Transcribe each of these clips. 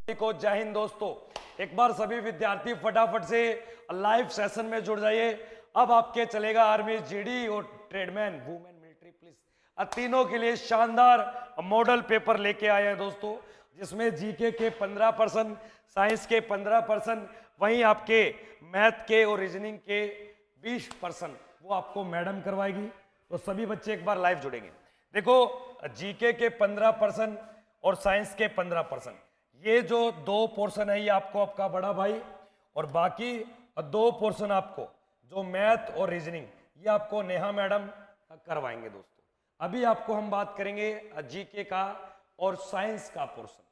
को जय हिंद दोस्तों। एक बार सभी विद्यार्थी फटाफट से लाइव सेशन में जुड़ जाइए। अब आपके चलेगा आर्मी, जीडी और ट्रेडमैन, वुमेन, मिलिट्री, पुलिस, तीनों के लिए शानदार मॉडल पेपर लेके आए हैं दोस्तों, जिसमें जीके के 15%, साइंस के 15%, वहीं आपके मैथ के और रीजनिंग के 20% वो आपको मैडम करवाएगी। तो सभी बच्चे एक बार लाइव जुड़ेंगे। देखो, जीके के 15% और साइंस के 15%, ये जो 2 पोर्शन है ये आपको आपका बड़ा भाई, और बाकी 2 पोर्शन आपको जो मैथ और रीजनिंग ये आपको नेहा मैडम करवाएंगे दोस्तों। अभी आपको हम बात करेंगे जीके का और साइंस का पोर्शन।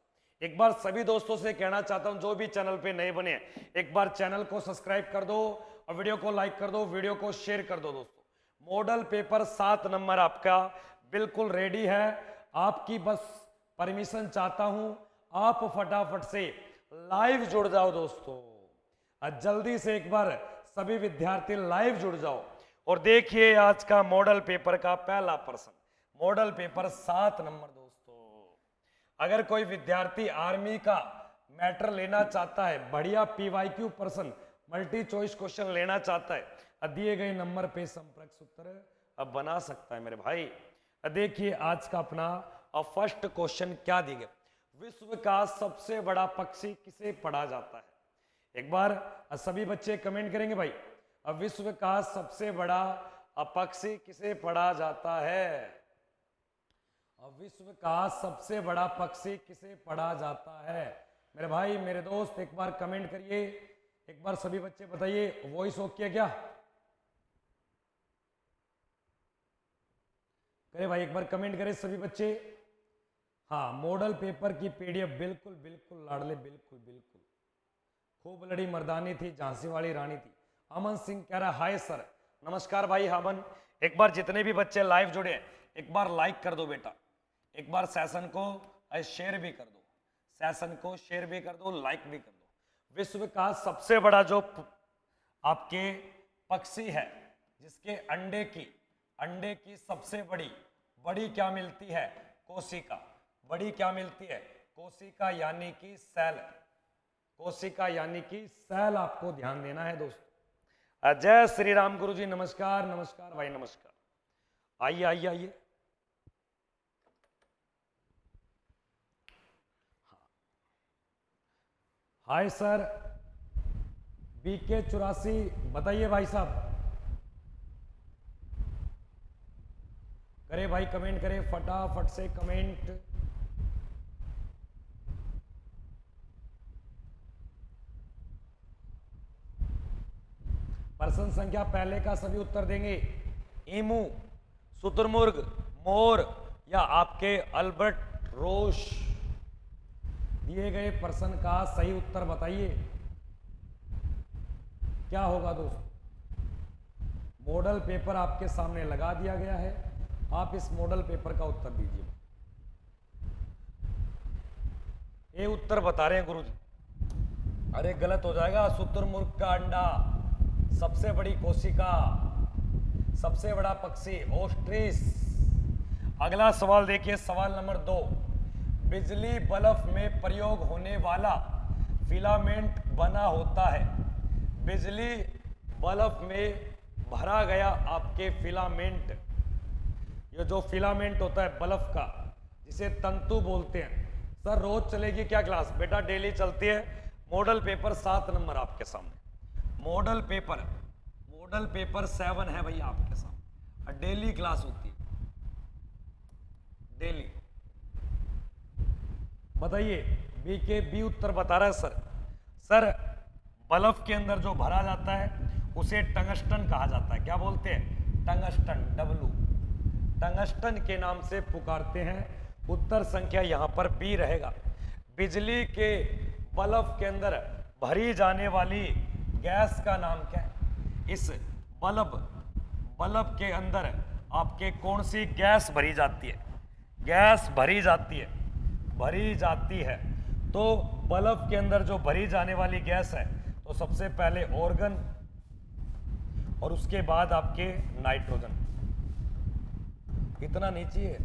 एक बार सभी दोस्तों से कहना चाहता हूं, जो भी चैनल पे नए बने हैं एक बार चैनल को सब्सक्राइब कर दो और वीडियो को लाइक कर दो, वीडियो को शेयर कर दो दोस्तों। मॉडल पेपर 7 नंबर आपका बिल्कुल रेडी है। आपकी बस परमिशन चाहता हूं, आप फटाफट से लाइव जुड़ जाओ दोस्तों। जल्दी से एक बार सभी विद्यार्थी लाइव जुड़ जाओ और देखिए आज का मॉडल पेपर का पहला प्रश्न, मॉडल पेपर 7 नंबर दोस्तों। अगर कोई विद्यार्थी आर्मी का मैटर लेना चाहता है, बढ़िया पीवाईक्यू प्रश्न, मल्टी चॉइस क्वेश्चन लेना चाहता है, दिए गए नंबर पे संपर्क सूत्र अब बना सकता है मेरे भाई। देखिए आज का अपना फर्स्ट क्वेश्चन क्या दिया गया, विश्व का सबसे बड़ा पक्षी किसे पढ़ा जाता है? एक बार सभी बच्चे कमेंट करेंगे भाई, अब विश्व का सबसे बड़ा पक्षी किसे पढ़ा जाता है? अब विश्व का सबसे बड़ा पक्षी किसे पढ़ा जाता है? मेरे भाई मेरे दोस्त एक बार कमेंट करिए, एक बार सभी बच्चे बताइए। वॉइस ओके क्या? करे भाई, एक बार कमेंट करें सभी बच्चे। हाँ, मॉडल पेपर की पीडीएफ बिल्कुल बिल्कुल लाडले, बिल्कुल बिल्कुल खूब लड़ी मर्दानी थी, झांसी वाली रानी थी। अमन सिंह कह रहा हाय सर, नमस्कार भाई अमन। एक बार जितने भी बच्चे लाइव जुड़े एक बार लाइक कर दो बेटा, एक बार सेशन को शेयर भी कर दो, सेशन को शेयर भी कर दो, लाइक भी कर दो। विश्व का सबसे बड़ा जो आपके पक्षी है, जिसके अंडे की सबसे बड़ी क्या मिलती है? कोशिका। बड़ी क्या मिलती है? कोशिका यानी कि सेल। कोशिका यानी कि सेल आपको ध्यान देना है दोस्तों। जय श्री राम गुरु जी, नमस्कार नमस्कार भाई, नमस्कार। आइए आइए आइए। हाय सर, BK 84 बताइए भाई साहब। करे भाई, कमेंट करे फटाफट से कमेंट। प्रश्न संख्या पहले का सभी उत्तर देंगे। ईमू, शुतुरमुर्ग, मोर या आपके अल्बर्ट रोश? दिए गए प्रश्न का सही उत्तर बताइए, क्या होगा दोस्तों? मॉडल पेपर आपके सामने लगा दिया गया है, आप इस मॉडल पेपर का उत्तर दीजिए। ये उत्तर बता रहे हैं गुरुजी। अरे गलत हो जाएगा। शुतुरमुर्ग का अंडा, सबसे बड़ी कोशिका, सबसे बड़ा पक्षी ऑस्ट्रिच। अगला सवाल देखिए, सवाल नंबर 2। बिजली बल्ब में प्रयोग होने वाला फिलामेंट बना होता है। बिजली बल्ब में भरा गया आपके फिलामेंट, ये जो फिलामेंट होता है बल्ब का, जिसे तंतु बोलते हैं। सर रोज चलेगी क्या क्लास? बेटा डेली चलती है। मॉडल पेपर 7 नंबर आपके सामने, मॉडल पेपर 7 है भैया आपके सामने, डेली क्लास होती है, डेली। बताइए, बी उत्तर बता रहा है सर बल्ब के अंदर जो भरा जाता है उसे टंगस्टन कहा जाता है। क्या बोलते हैं? टंगस्टन, डब्लू, टंगस्टन के नाम से पुकारते हैं। उत्तर संख्या यहां पर बी रहेगा। बिजली के बल्ब के अंदर भरी जाने वाली गैस का नाम क्या है? इस बल्ब के अंदर आपके कौन सी गैस भरी जाती है? गैस भरी जाती है। तो बल्ब के अंदर जो भरी जाने वाली गैस है, तो सबसे पहले ऑर्गन और उसके बाद आपके नाइट्रोजन। इतना नीचे है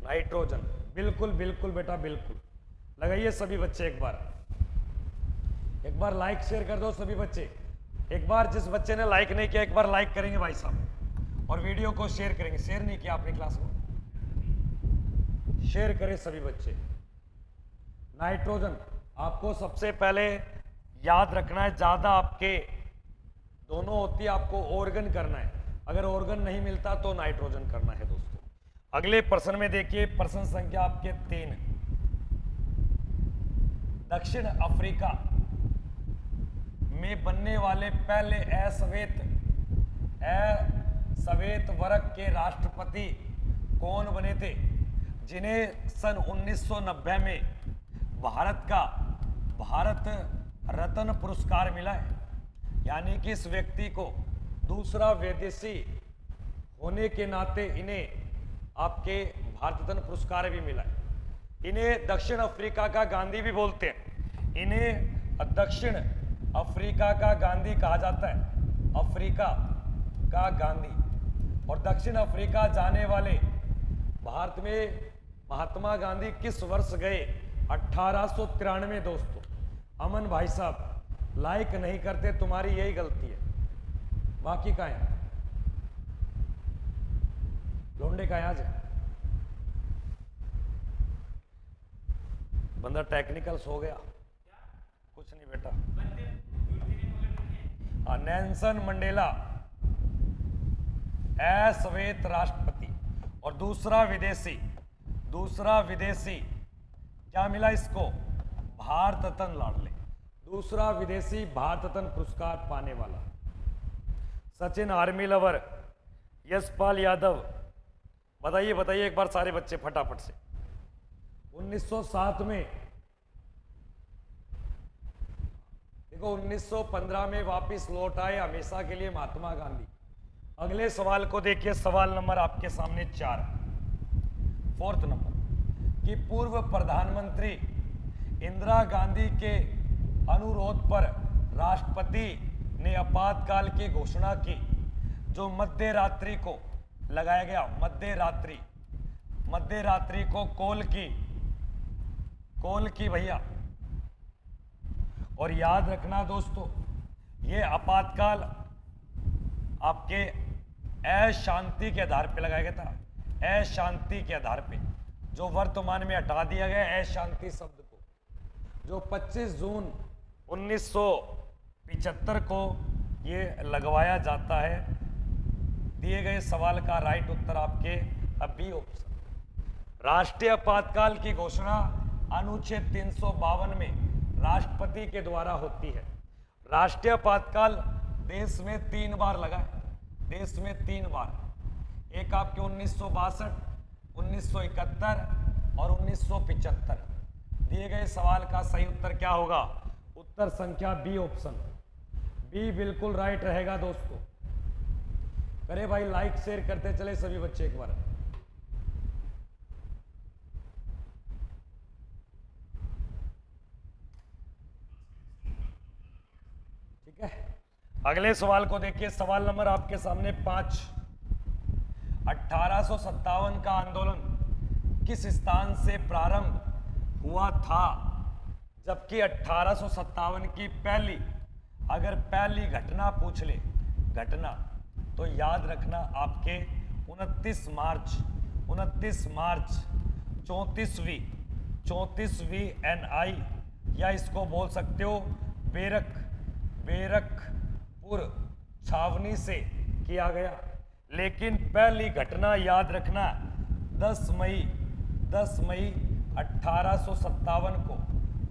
नाइट्रोजन, बिल्कुल बिल्कुल बेटा बिल्कुल। लगाइए सभी बच्चे एक बार लाइक शेयर कर दो सभी बच्चे। एक बार जिस बच्चे ने लाइक नहीं किया एक बार लाइक करेंगे भाई साहब, और वीडियो को शेयर करेंगे। शेयर नहीं किया आपने क्लास को, शेयर करें सभी बच्चे। नाइट्रोजन आपको सबसे पहले याद रखना है, ज्यादा आपके दोनों होती है, आपको ऑर्गन करना है। अगर ऑर्गन नहीं मिलता तो नाइट्रोजन करना है दोस्तों। अगले प्रश्न में देखिए, प्रश्न संख्या आपके 3। दक्षिण अफ्रीका में बनने वाले पहले अश्वेत वर्ग के राष्ट्रपति कौन बने थे, जिन्हें सन 1990 में भारत रत्न पुरस्कार मिला है। यानी कि इस व्यक्ति को दूसरा विदेशी होने के नाते इन्हें आपके भारत रत्न पुरस्कार भी मिला है। इन्हें दक्षिण अफ्रीका का गांधी भी बोलते हैं। इन्हें दक्षिण अफ्रीका का गांधी कहा जाता है, अफ्रीका का गांधी। और दक्षिण अफ्रीका जाने वाले भारत में महात्मा गांधी किस वर्ष गए, 1893 दोस्तों। अमन भाई साहब लाइक नहीं करते, तुम्हारी यही गलती है। बाकी का है लोंडे का आज बंदा टेक्निकल सो गया, कुछ नहीं बेटा। नेल्सन मंडेला अश्वेत राष्ट्रपति, और दूसरा विदेशी क्या मिला इसको, भारत रत्न लाडले, दूसरा विदेशी भारत रत्न पुरस्कार पाने वाला। सचिन आर्मी लवर, यशपाल यादव, बताइए एक बार सारे बच्चे फटाफट से। 1907 में देखो, 1915 में वापस लौट आए हमेशा के लिए महात्मा गांधी। अगले सवाल को देखिए, सवाल नंबर आपके सामने 4, 4th नंबर, कि पूर्व प्रधानमंत्री इंदिरा गांधी के अनुरोध पर राष्ट्रपति ने आपातकाल की घोषणा की, जो मध्य रात्रि को लगाया गया। मध्य रात्रि को कॉल की भैया। और याद रखना दोस्तों, ये आपातकाल आपके अशांति के आधार पे लगाया गया था, अशांति के आधार पे, जो वर्तमान में हटा दिया गया अशांति शब्द को, जो 25 जून 1975 को ये लगवाया जाता है। दिए गए सवाल का राइट उत्तर आपके बी ऑप्शन। राष्ट्रीय आपातकाल की घोषणा अनुच्छेद 352 में राष्ट्रपति के द्वारा होती है। राष्ट्रीय आपातकाल देश में 3 बार लगा है, देश में 3 बार। एक आपके 1962, 1971 और 1975। दिए गए सवाल का सही उत्तर क्या होगा, उत्तर संख्या बी ऑप्शन, बी बिल्कुल राइट रहेगा दोस्तों। करे भाई लाइक शेयर करते चले सभी बच्चे एक बार। ठीक है, अगले सवाल को देखिए, सवाल नंबर आपके सामने 5। 1857 का आंदोलन किस स्थान से प्रारंभ हुआ था, जबकि 1857 की पहली घटना पूछ ले, घटना तो याद रखना आपके 29 मार्च 34वीं NI, या इसको बोल सकते हो बैरकपुर छावनी से किया गया। लेकिन पहली घटना याद रखना 10 मई 1857 को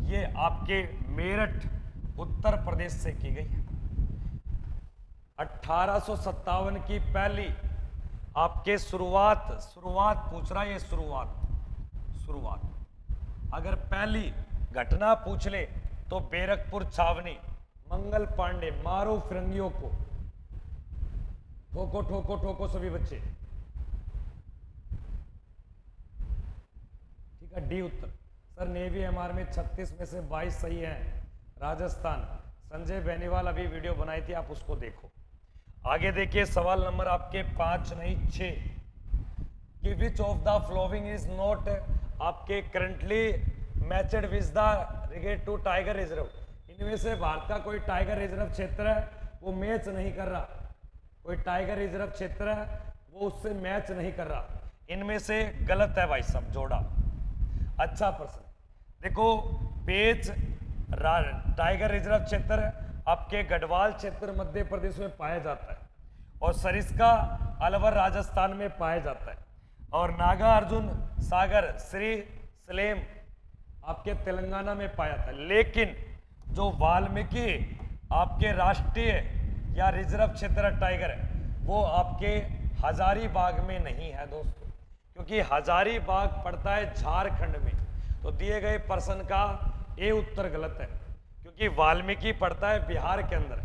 ये आपके मेरठ उत्तर प्रदेश से की गई है। 1857 की पहली आपके शुरुआत पूछ रहा है, ये शुरुआत अगर पहली घटना पूछ ले तो बैरकपुर छावनी, मंगल पांडे, मारो फिरंगियों को, ठोको सभी बच्चे। ठीक है, डी उत्तर। सर नेवी MR में 36 में से 22 सही है। राजस्थान, संजय बेनीवाल अभी वीडियो बनाई थी, आप उसको देखो। आगे देखिए, सवाल नंबर आपके 5 नहीं 6, कि which of the following is not आपके करंटली मैचड विद द रिगेट टू टाइगर रिजर्व, इनमें से भारत का कोई टाइगर रिजर्व क्षेत्र है वो मैच नहीं कर रहा, कोई टाइगर रिजर्व क्षेत्र है वो उससे मैच नहीं कर रहा, इनमें से गलत है भाई साहब, जोड़ा। अच्छा प्रश्न देखो, पेच टाइगर रिजर्व क्षेत्र आपके गढ़वाल क्षेत्र मध्य प्रदेश में पाया जाता है, और सरिस्का अलवर राजस्थान में पाया जाता है, और नागा अर्जुन सागर श्री सलेम आपके तेलंगाना में पाया जाता है। लेकिन जो वाल्मीकि आपके राष्ट्रीय या रिजर्व क्षेत्र टाइगर है वो आपके हजारीबाग में नहीं है दोस्तों, क्योंकि हजारीबाग पड़ता है झारखंड में। तो दिए गए प्रश्न का ए उत्तर गलत है, क्योंकि वाल्मीकि पड़ता है बिहार के अंदर।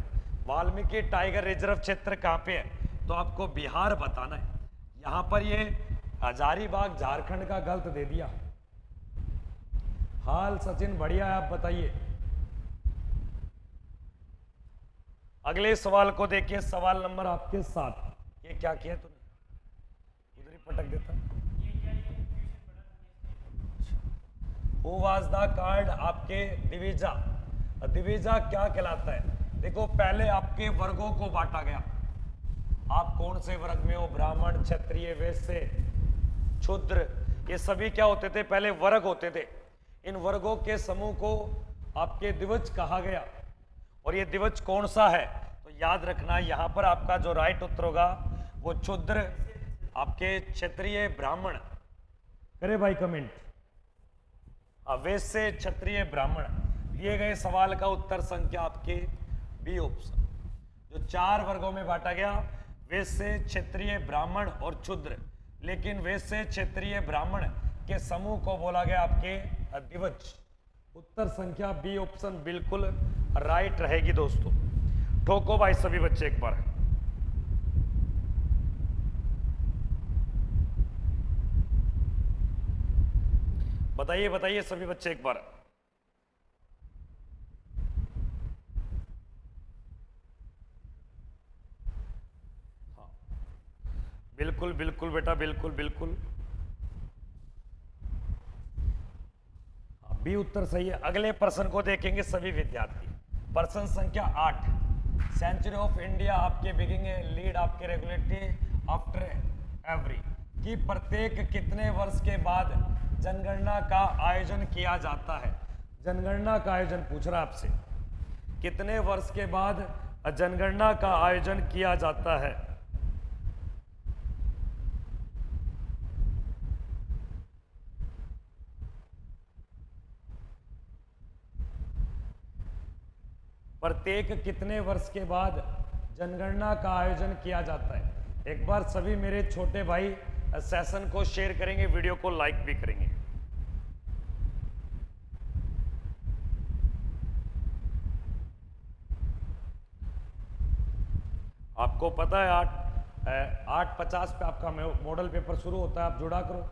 वाल्मीकि टाइगर रिजर्व क्षेत्र कहाँ पे है, तो आपको बिहार बताना है। यहां पर ये हजारीबाग झारखंड का गलत दे दिया। हाल सचिन बढ़िया है, आप बताइए। अगले सवाल को देखिए, सवाल नंबर आपके 7। ये क्या किया तूने, उधर ही पटक देता। हु वाज द कार्ड आपके दिविजा, दिविजा क्या कहलाता है? देखो पहले आपके वर्गों को बांटा गया, आप कौन से वर्ग में हो, ब्राह्मण, क्षत्रिय, वैश्य, शूद्र, ये सभी क्या होते थे, पहले वर्ग होते थे। इन वर्गों के समूह को आपके द्विज कहा गया, और ये द्विज कौन सा है, तो याद रखना यहां पर आपका जो राइट उत्तर होगा वो शूद्र, आपके क्षत्रिय, ब्राह्मण, करे भाई कमेंट, वैश्य, क्षत्रिय, ब्राह्मण। दिए गए सवाल का उत्तर संख्या आपके बी ऑप्शन। जो 4 वर्गों में बांटा गया, वैश्य, क्षत्रिय, ब्राह्मण और शूद्र, लेकिन वैश्य, क्षत्रिय, ब्राह्मण के समूह को बोला गया आपके द्विज। उत्तर संख्या बी ऑप्शन बिल्कुल राइट रहेगी दोस्तों। ठोको भाई सभी बच्चे एक बार। बताइए बताइए सभी बच्चे एक बार। हाँ बिल्कुल बिल्कुल बेटा, बिल्कुल बिल्कुल, बी उत्तर सही है। अगले प्रश्न को देखेंगे सभी विद्यार्थी। प्रश्न संख्या 8, सेंचुरी ऑफ इंडिया आपके बिगिनिंग लीड आपके रेगुलेटरी आफ्टर एवरी, कि प्रत्येक कितने वर्ष के बाद जनगणना का आयोजन किया जाता है। जनगणना का आयोजन पूछ रहा आपसे, कितने वर्ष के बाद जनगणना का आयोजन किया जाता है। प्रत्येक कितने वर्ष के बाद जनगणना का आयोजन किया जाता है। एक बार सभी मेरे छोटे भाई सेशन को शेयर करेंगे, वीडियो को लाइक भी करेंगे। आपको पता है 8:50 पे आपका मॉडल पेपर शुरू होता है, आप जुड़ा करो।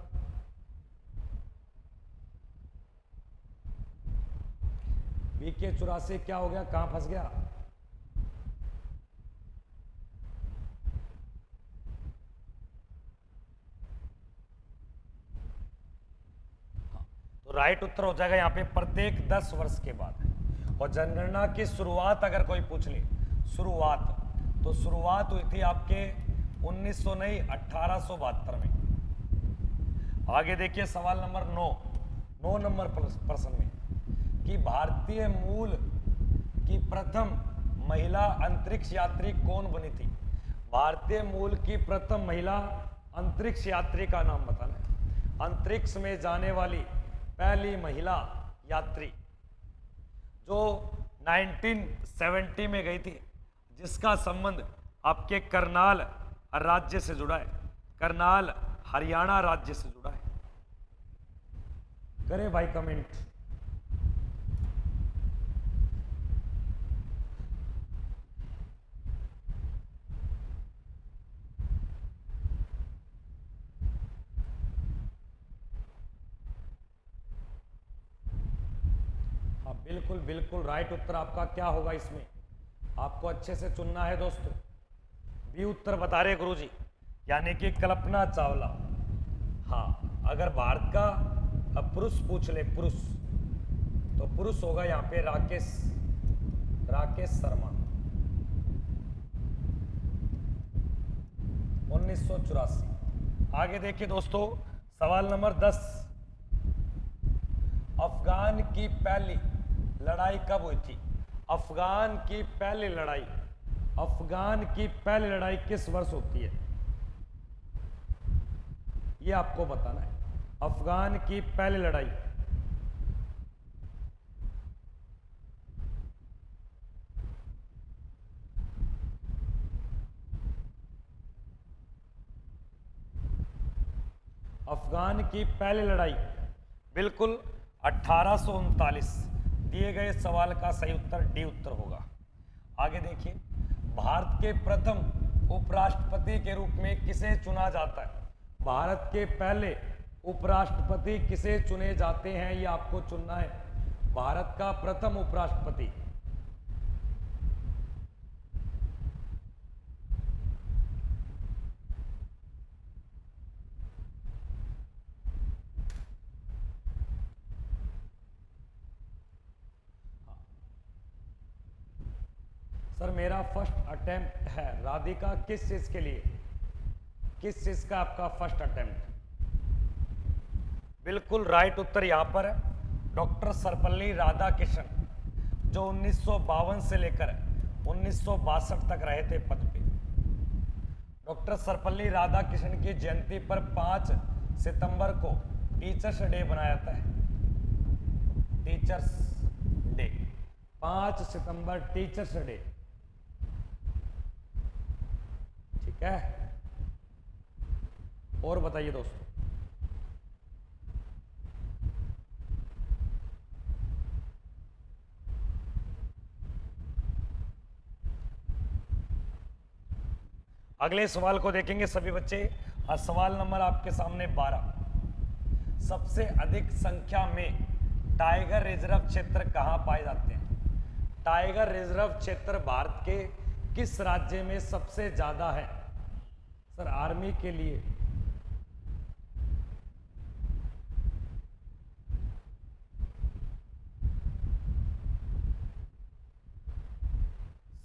BK 84 क्या हो गया, कहां फंस गया? तो राइट उत्तर हो जाएगा यहाँ पे प्रत्येक 10 वर्ष के बाद। और जनगणना की शुरुआत अगर कोई पूछ ले, शुरुआत, तो शुरुआत हुई थी आपके 1900 नहीं 1872 में। आगे देखिए सवाल नंबर 9 नंबर प्रश्न में, कि भारतीय मूल की प्रथम महिला अंतरिक्ष यात्री कौन बनी थी। भारतीय मूल की प्रथम महिला अंतरिक्ष यात्री का नाम बताना है। अंतरिक्ष में जाने वाली पहली महिला यात्री जो 1970 में गई थी, जिसका संबंध आपके करनाल राज्य से जुड़ा है, करनाल हरियाणा राज्य से जुड़ा है। करे भाई कमेंट। बिल्कुल बिल्कुल राइट उत्तर आपका क्या होगा, इसमें आपको अच्छे से चुनना है दोस्तों। बी उत्तर बता रहे गुरुजी, यानी कि कल्पना चावला। हाँ, अगर भारत का पुरुष पूछ ले, पुरुष तो पुरुष होगा यहाँ पे राकेश, राकेश शर्मा 1984। आगे देखिए दोस्तों, सवाल नंबर 10, अफगान की पहली लड़ाई कब हुई थी? अफगान की पहली लड़ाई, अफगान की पहली लड़ाई किस वर्ष होती है, ये आपको बताना है। अफगान की पहली लड़ाई अफगान की पहली लड़ाई बिल्कुल 1839। दिए गए सवाल का सही उत्तर डी उत्तर होगा। आगे देखिए, भारत के प्रथम उपराष्ट्रपति के रूप में किसे चुना जाता है? भारत के पहले उपराष्ट्रपति किसे चुने जाते हैं, ये आपको चुनना है। भारत का प्रथम उपराष्ट्रपति, सर मेरा फर्स्ट अटेम्प्ट है। राधिका किस चीज के लिए, किस चीज का आपका फर्स्ट अटेम्प्ट? बिल्कुल राइट उत्तर यहां पर है, डॉक्टर सर्वपल्ली राधाकृष्णन, जो 1952 से लेकर 1962 तक रहे थे पद पे। डॉक्टर सर्वपल्ली राधाकृष्णन की जयंती पर 5 सितंबर को टीचर्स डे बनाया जाता है। टीचर्स डे, 5 सितंबर टीचर्स डे, ठीक है। और बताइए दोस्तों, अगले सवाल को देखेंगे सभी बच्चे। और सवाल नंबर आपके सामने 12, सबसे अधिक संख्या में टाइगर रिजर्व क्षेत्र कहां पाए जाते हैं? टाइगर रिजर्व क्षेत्र भारत के किस राज्य में सबसे ज्यादा है? सर आर्मी के लिए,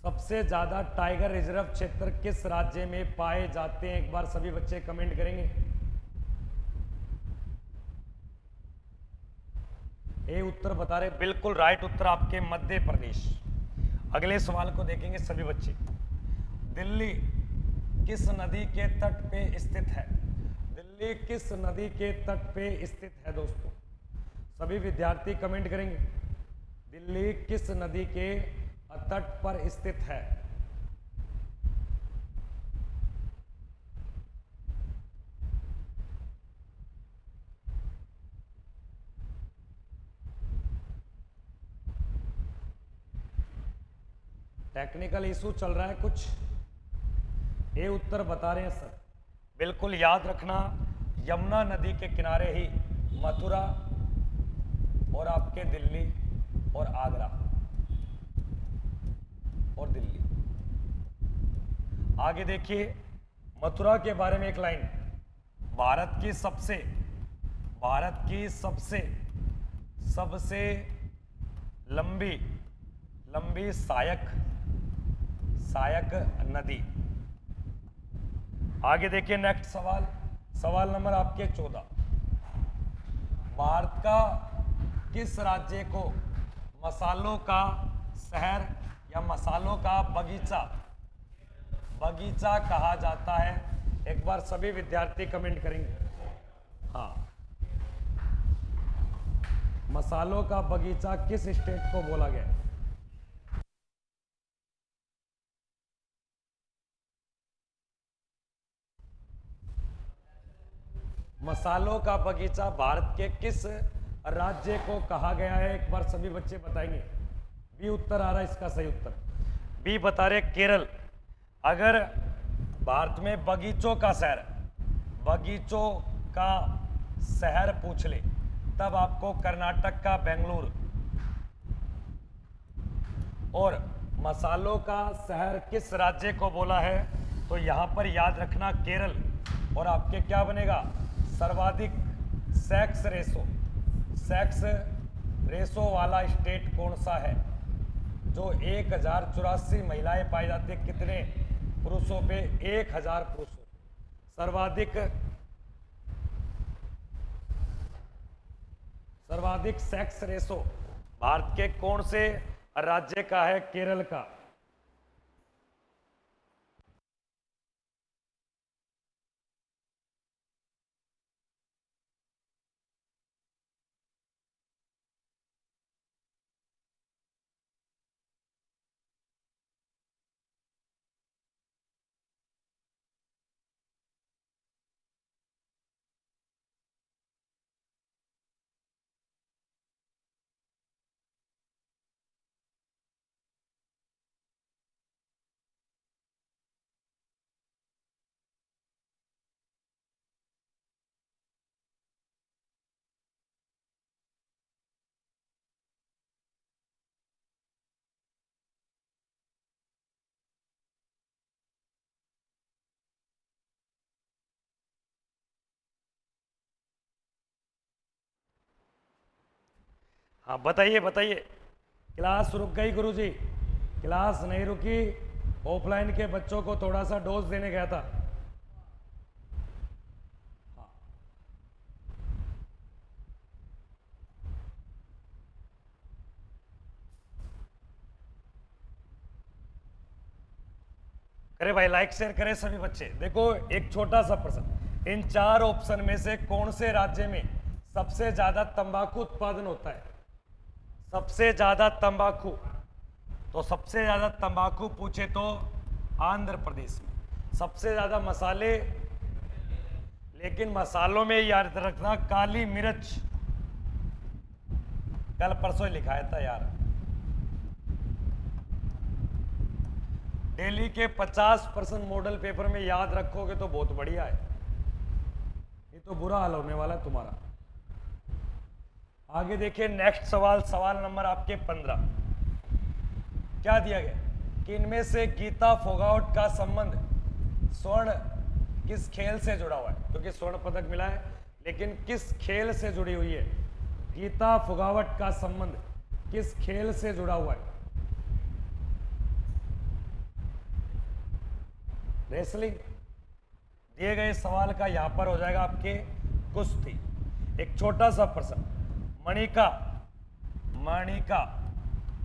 सबसे ज्यादा टाइगर रिजर्व क्षेत्र किस राज्य में पाए जाते हैं? एक बार सभी बच्चे कमेंट करेंगे। ए उत्तर बता रहे, बिल्कुल राइट उत्तर आपके मध्य प्रदेश। अगले सवाल को देखेंगे सभी बच्चे। दिल्ली किस नदी के तट पे स्थित है? दिल्ली किस नदी के तट पे स्थित है दोस्तों? सभी विद्यार्थी कमेंट करेंगे। दिल्ली किस नदी के तट पर स्थित है? टेक्निकल इशू चल रहा है कुछ, ये उत्तर बता रहे हैं सर। बिल्कुल याद रखना, यमुना नदी के किनारे ही मथुरा और आपके दिल्ली और आगरा और दिल्ली। आगे देखिए, मथुरा के बारे में एक लाइन, भारत की सबसे लंबी सहायक नदी। आगे देखिए नेक्स्ट सवाल, सवाल नंबर आपके 14, भारत का किस राज्य को मसालों का शहर या मसालों का बगीचा कहा जाता है? एक बार सभी विद्यार्थी कमेंट करेंगे। हाँ, मसालों का बगीचा किस स्टेट को बोला गया? मसालों का बगीचा भारत के किस राज्य को कहा गया है? एक बार सभी बच्चे बताएंगे। बी उत्तर आ रहा है इसका सही उत्तर, बी बता रहे केरल। अगर भारत में बगीचों का शहर पूछ ले तब आपको कर्नाटक का बेंगलुरु, और मसालों का शहर किस राज्य को बोला है? तो यहां पर याद रखना केरल, और आपके क्या बनेगा? सर्वाधिक सेक्स रेशो वाला स्टेट कौन सा है जो 1084 महिलाएं पाई जाती है कितने पुरुषों पे 1000 पुरुषों? सर्वाधिक सेक्स रेशो भारत के कौन से राज्य का है? केरल का। हाँ बताइए बताइए। क्लास रुक गई गुरुजी? क्लास नहीं रुकी, ऑफलाइन के बच्चों को थोड़ा सा डोज देने गया था। करे भाई, लाइक शेयर करें सभी बच्चे। देखो एक छोटा सा प्रश्न, इन 4 ऑप्शन में से कौन से राज्य में सबसे ज्यादा तंबाकू उत्पादन होता है? सबसे ज्यादा तंबाकू, तो सबसे ज्यादा तंबाकू पूछे तो आंध्र प्रदेश में। सबसे ज्यादा मसाले, लेकिन मसालों में याद रखना काली मिर्च, कल परसों लिखाया था यार। दिल्ली के 50% मॉडल पेपर में याद रखोगे तो बहुत बढ़िया है, ये तो बुरा हाल होने वाला है तुम्हारा। आगे देखिए नेक्स्ट सवाल, सवाल नंबर आपके 15। क्या दिया गया कि इनमें से गीता फोगाट का संबंध स्वर्ण किस खेल से जुड़ा हुआ है? क्योंकि स्वर्ण पदक मिला है, लेकिन किस खेल से जुड़ी हुई है? गीता फोगाट का संबंध किस खेल से जुड़ा हुआ है? रेसलिंग। दिए गए सवाल का यहां पर हो जाएगा आपके कुश्ती। एक छोटा सा प्रश्न, मणिका मणिका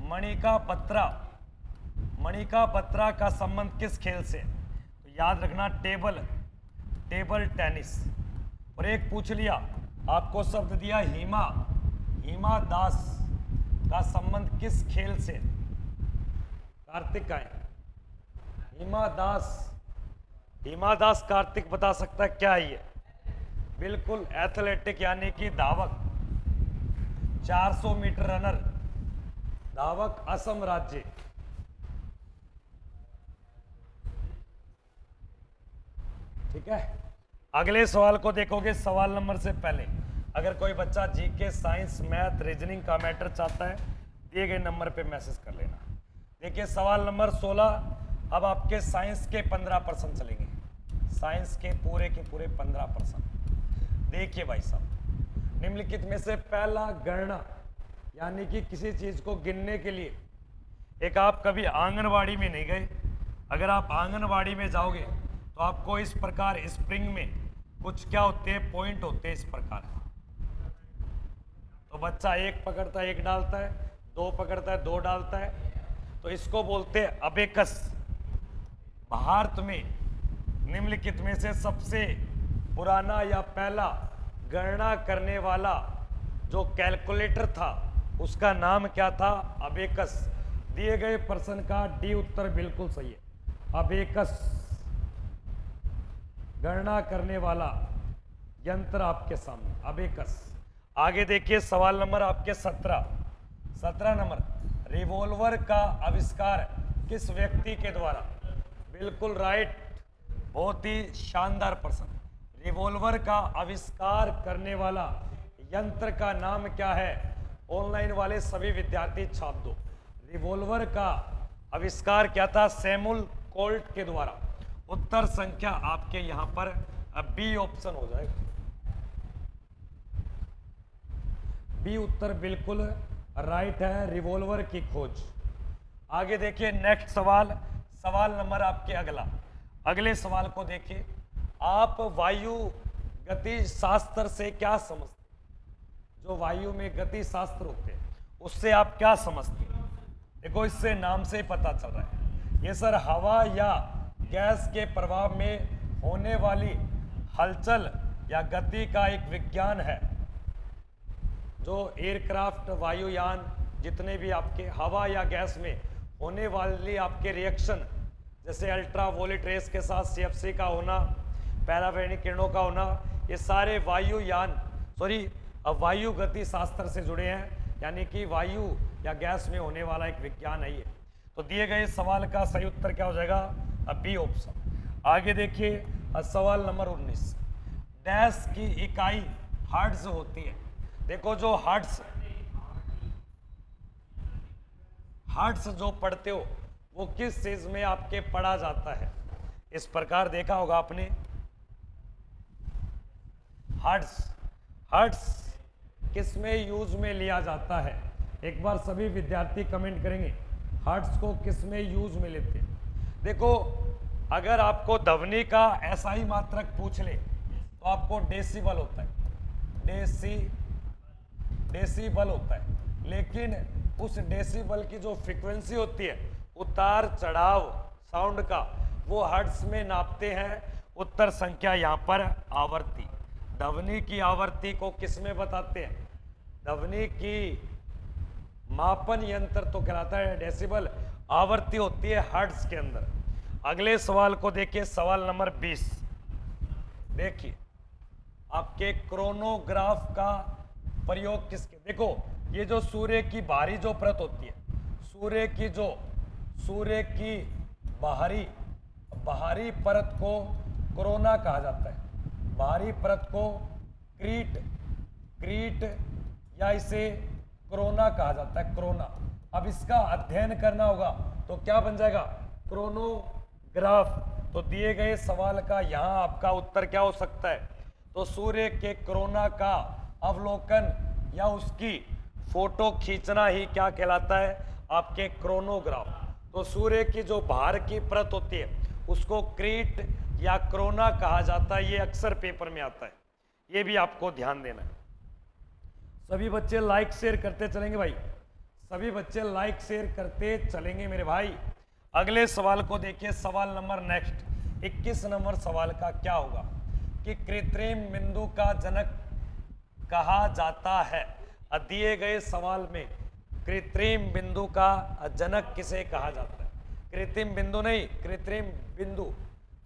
मणिका बत्रा, मणिका बत्रा का संबंध किस खेल से? तो याद रखना टेबल टेनिस। और एक पूछ लिया, आपको शब्द दिया हिमा, हिमा दास का संबंध किस खेल से? कार्तिक का है। हिमा दास कार्तिक बता सकता है क्या है ये? बिल्कुल एथलेटिक, यानी कि धावक, 400 मीटर रनर, धावक, असम राज्य। ठीक है, अगले सवाल को देखोगे। सवाल नंबर से पहले अगर कोई बच्चा जीके, साइंस, मैथ, रीजनिंग का मैटर चाहता है, दिए गए नंबर पे मैसेज कर लेना। देखिए सवाल नंबर 16। अब आपके साइंस के 15% चलेंगे, साइंस के पूरे 15%। देखिए भाई साहब, निम्नलिखित में से पहला गणना, यानी कि किसी चीज को गिनने के लिए, एक आप कभी आंगनवाड़ी में नहीं गए? अगर आप आंगनवाड़ी में जाओगे तो आपको इस प्रकार स्प्रिंग में कुछ क्या होते हैं, पॉइंट होते हैं इस प्रकार। तो बच्चा एक पकड़ता है एक डालता है, दो पकड़ता है दो डालता है, तो इसको बोलते हैं अबेकस। भारत में निम्नलिखित में से सबसे पुराना या पहला गणना करने वाला जो कैलकुलेटर था उसका नाम क्या था? अबेकस। दिए गए प्रश्न का डी उत्तर बिल्कुल सही है, अबेकस। गणना करने वाला यंत्र आपके सामने, अबेकस। आगे देखिए सवाल नंबर आपके 17 नंबर, रिवॉल्वर का आविष्कार किस व्यक्ति के द्वारा? बिल्कुल राइट, बहुत ही शानदार प्रश्न। रिवॉल्वर का आविष्कार करने वाला यंत्र का नाम क्या है? ऑनलाइन वाले सभी विद्यार्थी छाप दो। रिवॉल्वर का आविष्कार क्या था? सैमुअल कोल्ट के द्वारा। उत्तर संख्या आपके यहां पर बी ऑप्शन हो जाएगा, बी उत्तर बिल्कुल राइट है रिवॉल्वर की खोज। आगे देखिए नेक्स्ट सवाल, सवाल नंबर आपके अगला, अगले सवाल को देखिए। आप वायु गति शास्त्र से क्या समझते हैं? जो वायु में गति शास्त्र होते हैं उससे आप क्या समझते हैं? देखो इससे नाम से ही पता चल रहा है, ये सर हवा या गैस के प्रभाव में होने वाली हलचल या गति का एक विज्ञान है। जो एयरक्राफ्ट, वायुयान, जितने भी आपके हवा या गैस में होने वाली आपके रिएक्शन, जैसे अल्ट्रावोलेट रेस के साथ सीएफसी का होना, पैराबैनिक किरणों का होना, ये सारे वायुयान वायु गति शास्त्र से जुड़े हैं, यानी कि वायु या गैस में होने वाला एक विज्ञान है ये। तो दिए गए सवाल का सही उत्तर क्या हो जाएगा? B option. आगे देखिए सवाल नंबर 19, डैश की इकाई हर्ट्ज होती है। देखो जो हर्ट्ज जो पढ़ते हो वो किस चीज में आपके पढ़ा जाता है? इस प्रकार देखा होगा आपने, हर्ट्ज किस में यूज में लिया जाता है? एक बार सभी विद्यार्थी कमेंट करेंगे हर्ट्ज को किस में यूज में लेते हैं। देखो अगर आपको ध्वनि का एसआई मात्रक पूछ ले तो आपको डेसिबल होता है, डेसिबल होता है, लेकिन उस डेसिबल की जो फ्रीक्वेंसी होती है, उतार चढ़ाव साउंड का, वो हर्ट्ज में नापते हैं। उत्तर संख्या यहाँ पर आवृत्ति, ध्वनि की आवृत्ति को किस में बताते हैं? ध्वनि की मापन यंत्र तो कहलाता है डेसिबल, आवृत्ति होती है हर्ट्ज के अंदर। अगले सवाल को देखिए, सवाल नंबर 20। देखिए आपके क्रोनोग्राफ का प्रयोग किसके? देखो ये जो सूर्य की बाहरी जो परत होती है, सूर्य की बाहरी परत को कोरोना कहा जाता है। बाहरी परत को क्रीट या इसे कोरोना कहा जाता है, कोरोना। अब इसका अध्ययन करना होगा तो क्या बन जाएगा? क्रोनोग्राफ। तो दिए गए सवाल का यहाँ आपका उत्तर क्या हो सकता है? तो सूर्य के कोरोना का अवलोकन या उसकी फोटो खींचना ही क्या कहलाता है? आपके क्रोनोग्राफ। तो सूर्य की जो बाहर की परत होती है उसको क्रीट या कोरोना कहा जाता है, ये अक्सर पेपर में आता है, ये भी आपको ध्यान देना है। सभी बच्चे लाइक शेयर करते चलेंगे भाई, सभी बच्चे लाइक शेयर करते चलेंगे मेरे भाई। अगले सवाल को देखिए, सवाल नंबर नेक्स्ट 21 नंबर सवाल का क्या होगा कि कृत्रिम बिंदु का जनक कहा जाता है। दिए गए सवाल में कृत्रिम बिंदु का जनक किसे कहा जाता है? कृत्रिम बिंदु नहीं, कृत्रिम बिंदु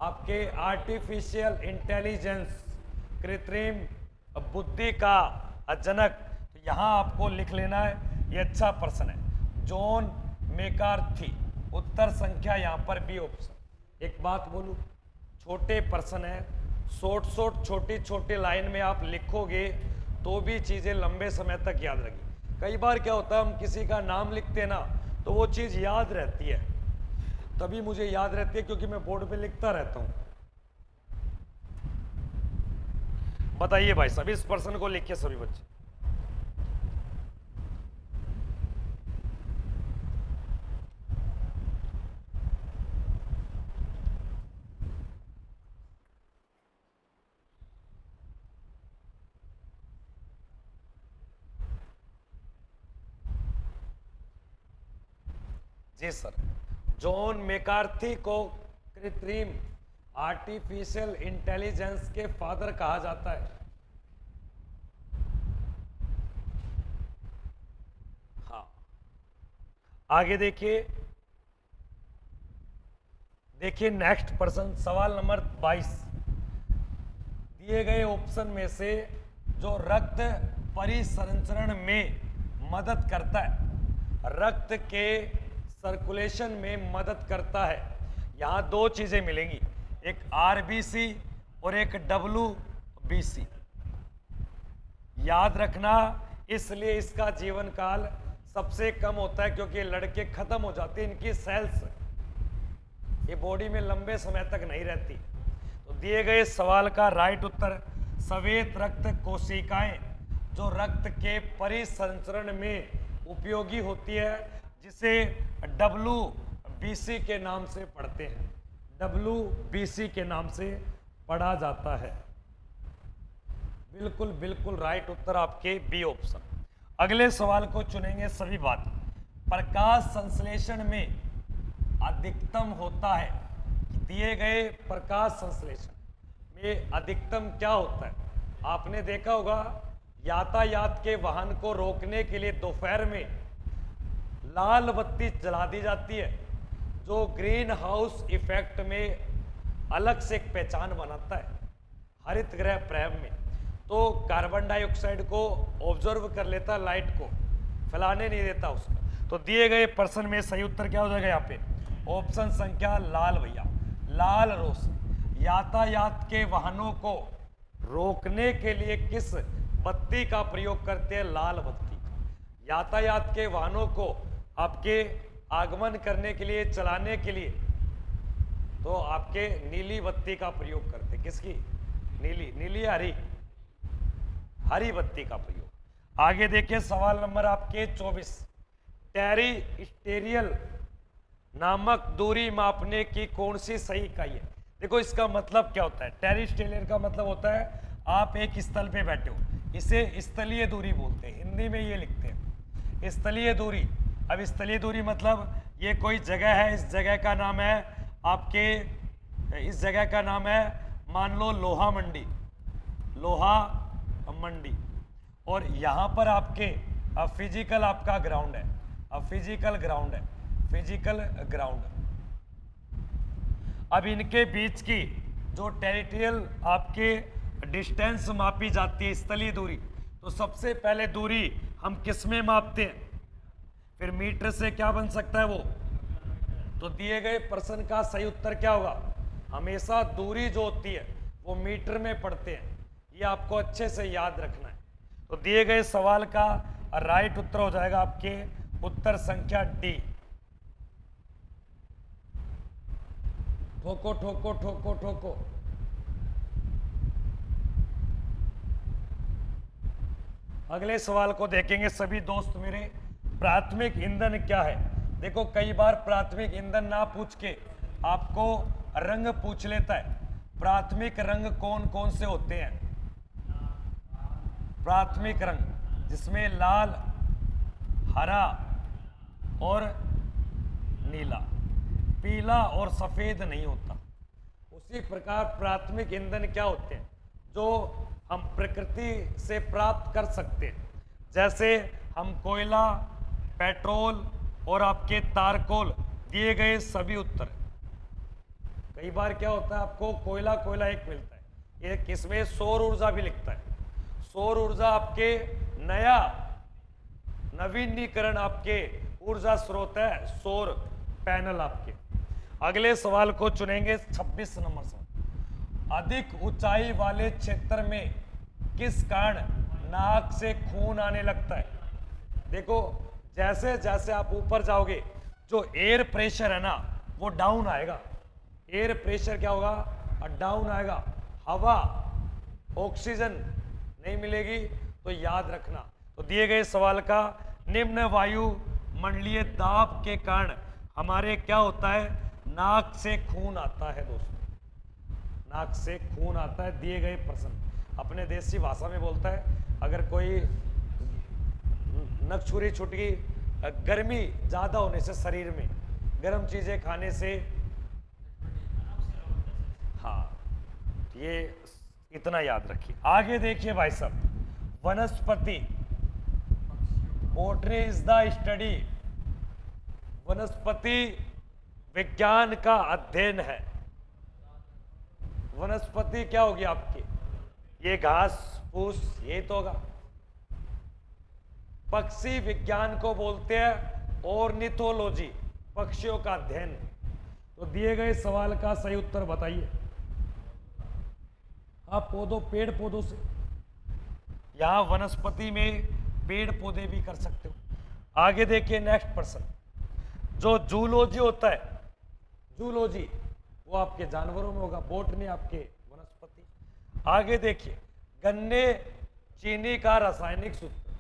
आपके आर्टिफिशियल इंटेलिजेंस, कृत्रिम बुद्धि का जनक। तो यहाँ आपको लिख लेना है, ये अच्छा प्रश्न है, जॉन मैकार्थी। उत्तर संख्या यहाँ पर बी ऑप्शन। एक बात बोलूं, छोटे प्रश्न है, छोटी छोटी लाइन में आप लिखोगे तो भी चीजें लंबे समय तक याद रहेगी। कई बार क्या होता है, हम किसी का नाम लिखते हैं ना तो वो चीज याद रहती है, तभी मुझे याद रहती है क्योंकि मैं बोर्ड पे लिखता रहता हूं। बताइए भाई सभी इस प्रश्न को लिखिए सभी बच्चे। जी सर, जॉन मैकार्थी को कृत्रिम आर्टिफिशियल इंटेलिजेंस के फादर कहा जाता है। हाँ, आगे देखिए नेक्स्ट प्रश्न, सवाल नंबर 22। दिए गए ऑप्शन में से जो रक्त परिसंचरण में मदद करता है, रक्त के सर्कुलेशन में मदद करता है, यहां दो चीजें मिलेंगी, एक आरबीसी और एक डब्ल्यूबीसी। याद रखना, इसलिए इसका जीवन काल सबसे कम होता है क्योंकि लड़के खत्म हो जाते हैं, इनकी सेल्स ये बॉडी में लंबे समय तक नहीं रहती। तो दिए गए सवाल का राइट उत्तर श्वेत रक्त कोशिकाएं जो रक्त के परिसंचरण में उपयोगी होती है, जिसे WBC के नाम से पढ़ते हैं, WBC के नाम से पढ़ा जाता है। बिल्कुल बिल्कुल राइट उत्तर आपके बी ऑप्शन। अगले सवाल को चुनेंगे सभी बात। प्रकाश संश्लेषण में अधिकतम होता है, दिए गए प्रकाश संश्लेषण में अधिकतम क्या होता है? आपने देखा होगा यातायात के वाहन को रोकने के लिए दोपहर में लाल बत्ती जला दी जाती है, जो ग्रीन हाउस इफेक्ट में अलग से एक पहचान बनाता है हरित गृह प्रभाव में। तो कार्बन डाइऑक्साइड को ऑब्जर्व कर लेता, लाइट को फैलाने नहीं देता उसका। तो दिए गए प्रश्न में सही उत्तर क्या हो जाएगा यहाँ पे? ऑप्शन संख्या लाल भैया, लाल रोशनी। यातायात के वाहनों को रोकने के लिए किस बत्ती का प्रयोग करते हैं? लाल बत्ती का। यातायात के वाहनों को आपके आगमन करने के लिए, चलाने के लिए तो आपके नीली बत्ती का प्रयोग करते। किसकी? नीली, नीली हरी, हरी बत्ती का प्रयोग। आगे देखिए सवाल नंबर आपके 24। टेरिस्टेरियल नामक दूरी मापने की कौन सी सही इकाई है? देखो इसका मतलब क्या होता है। टेरिस्टेरियल का मतलब होता है आप एक स्थल पे बैठे हो, इसे स्थलीय दूरी बोलते हैं, हिंदी में ये लिखते हैं स्थलीय दूरी। अब स्थलीय दूरी मतलब ये कोई जगह है, इस जगह का नाम है आपके, इस जगह का नाम है मान लो लोहा मंडी, लोहा मंडी, और यहाँ पर आपके फिजिकल आपका ग्राउंड है, फिजिकल ग्राउंड है, फिजिकल ग्राउंड। अब इनके बीच की जो टेरिटोरियल आपके डिस्टेंस मापी जाती है, स्थलीय दूरी, तो सबसे पहले दूरी हम किस में मापते हैं? फिर मीटर से क्या बन सकता है वो? तो दिए गए प्रश्न का सही उत्तर क्या होगा? हमेशा दूरी जो होती है वो मीटर में पढ़ते हैं, ये आपको अच्छे से याद रखना है। तो दिए गए सवाल का राइट उत्तर हो जाएगा आपके उत्तर संख्या डी। ठोको ठोको ठोको ठोको। अगले सवाल को देखेंगे सभी दोस्त मेरे। प्राथमिक ईंधन क्या है? देखो कई बार प्राथमिक ईंधन ना पूछ के आपको रंग पूछ लेता है। प्राथमिक रंग कौन कौन से होते हैं? प्राथमिक रंग जिसमें लाल, हरा और नीला, पीला और सफेद नहीं होता। उसी प्रकार प्राथमिक ईंधन क्या होते हैं? जो हम प्रकृति से प्राप्त कर सकते हैं, जैसे हम कोयला, पेट्रोल और आपके तारकोल। दिए गए सभी उत्तर। कई बार क्या होता है आपको कोयला कोयला एक मिलता है, ये किसमें? सौर ऊर्जा भी लिखता है। सौर ऊर्जा आपके नया नवीनीकरण आपके ऊर्जा स्रोत है, सौर पैनल आपके। अगले सवाल को चुनेंगे 26 नंबर सवाल। अधिक ऊंचाई वाले क्षेत्र में किस कारण नाक से खून आने लगता है? देखो जैसे जैसे आप ऊपर जाओगे जो एयर प्रेशर है ना वो डाउन आएगा। एयर प्रेशर क्या होगा? डाउन आएगा। हवा, ऑक्सीजन नहीं मिलेगी। तो याद रखना। तो दिए गए सवाल का निम्न वायु मंडलीय दाब के कारण हमारे क्या होता है? नाक से खून आता है दोस्तों, नाक से खून आता है। दिए गए प्रश्न अपने देसी भाषा में बोलता है, अगर कोई नकछुरी छूट गई, गर्मी ज्यादा होने से, शरीर में गर्म चीजें खाने से, हाँ ये इतना याद रखिए। आगे देखिए भाई साहब, वनस्पति, बॉटनी इज द स्टडी, वनस्पति विज्ञान का अध्ययन है। वनस्पति क्या होगी आपकी? ये घास फूस ये तो होगा। पक्षी विज्ञान को बोलते हैं ऑर्निथोलॉजी, पक्षियों का अध्ययन। तो दिए गए सवाल का सही उत्तर बताइए। आप पौधों, पेड़ पौधों से, यहां वनस्पति में पेड़ पौधे भी कर सकते हो। आगे देखिए नेक्स्ट प्रश्न। जो जूलॉजी होता है, जूलॉजी वो आपके जानवरों में होगा, बॉटनी आपके वनस्पति। आगे देखिए, गन्ने चीनी का रासायनिक सूत्र,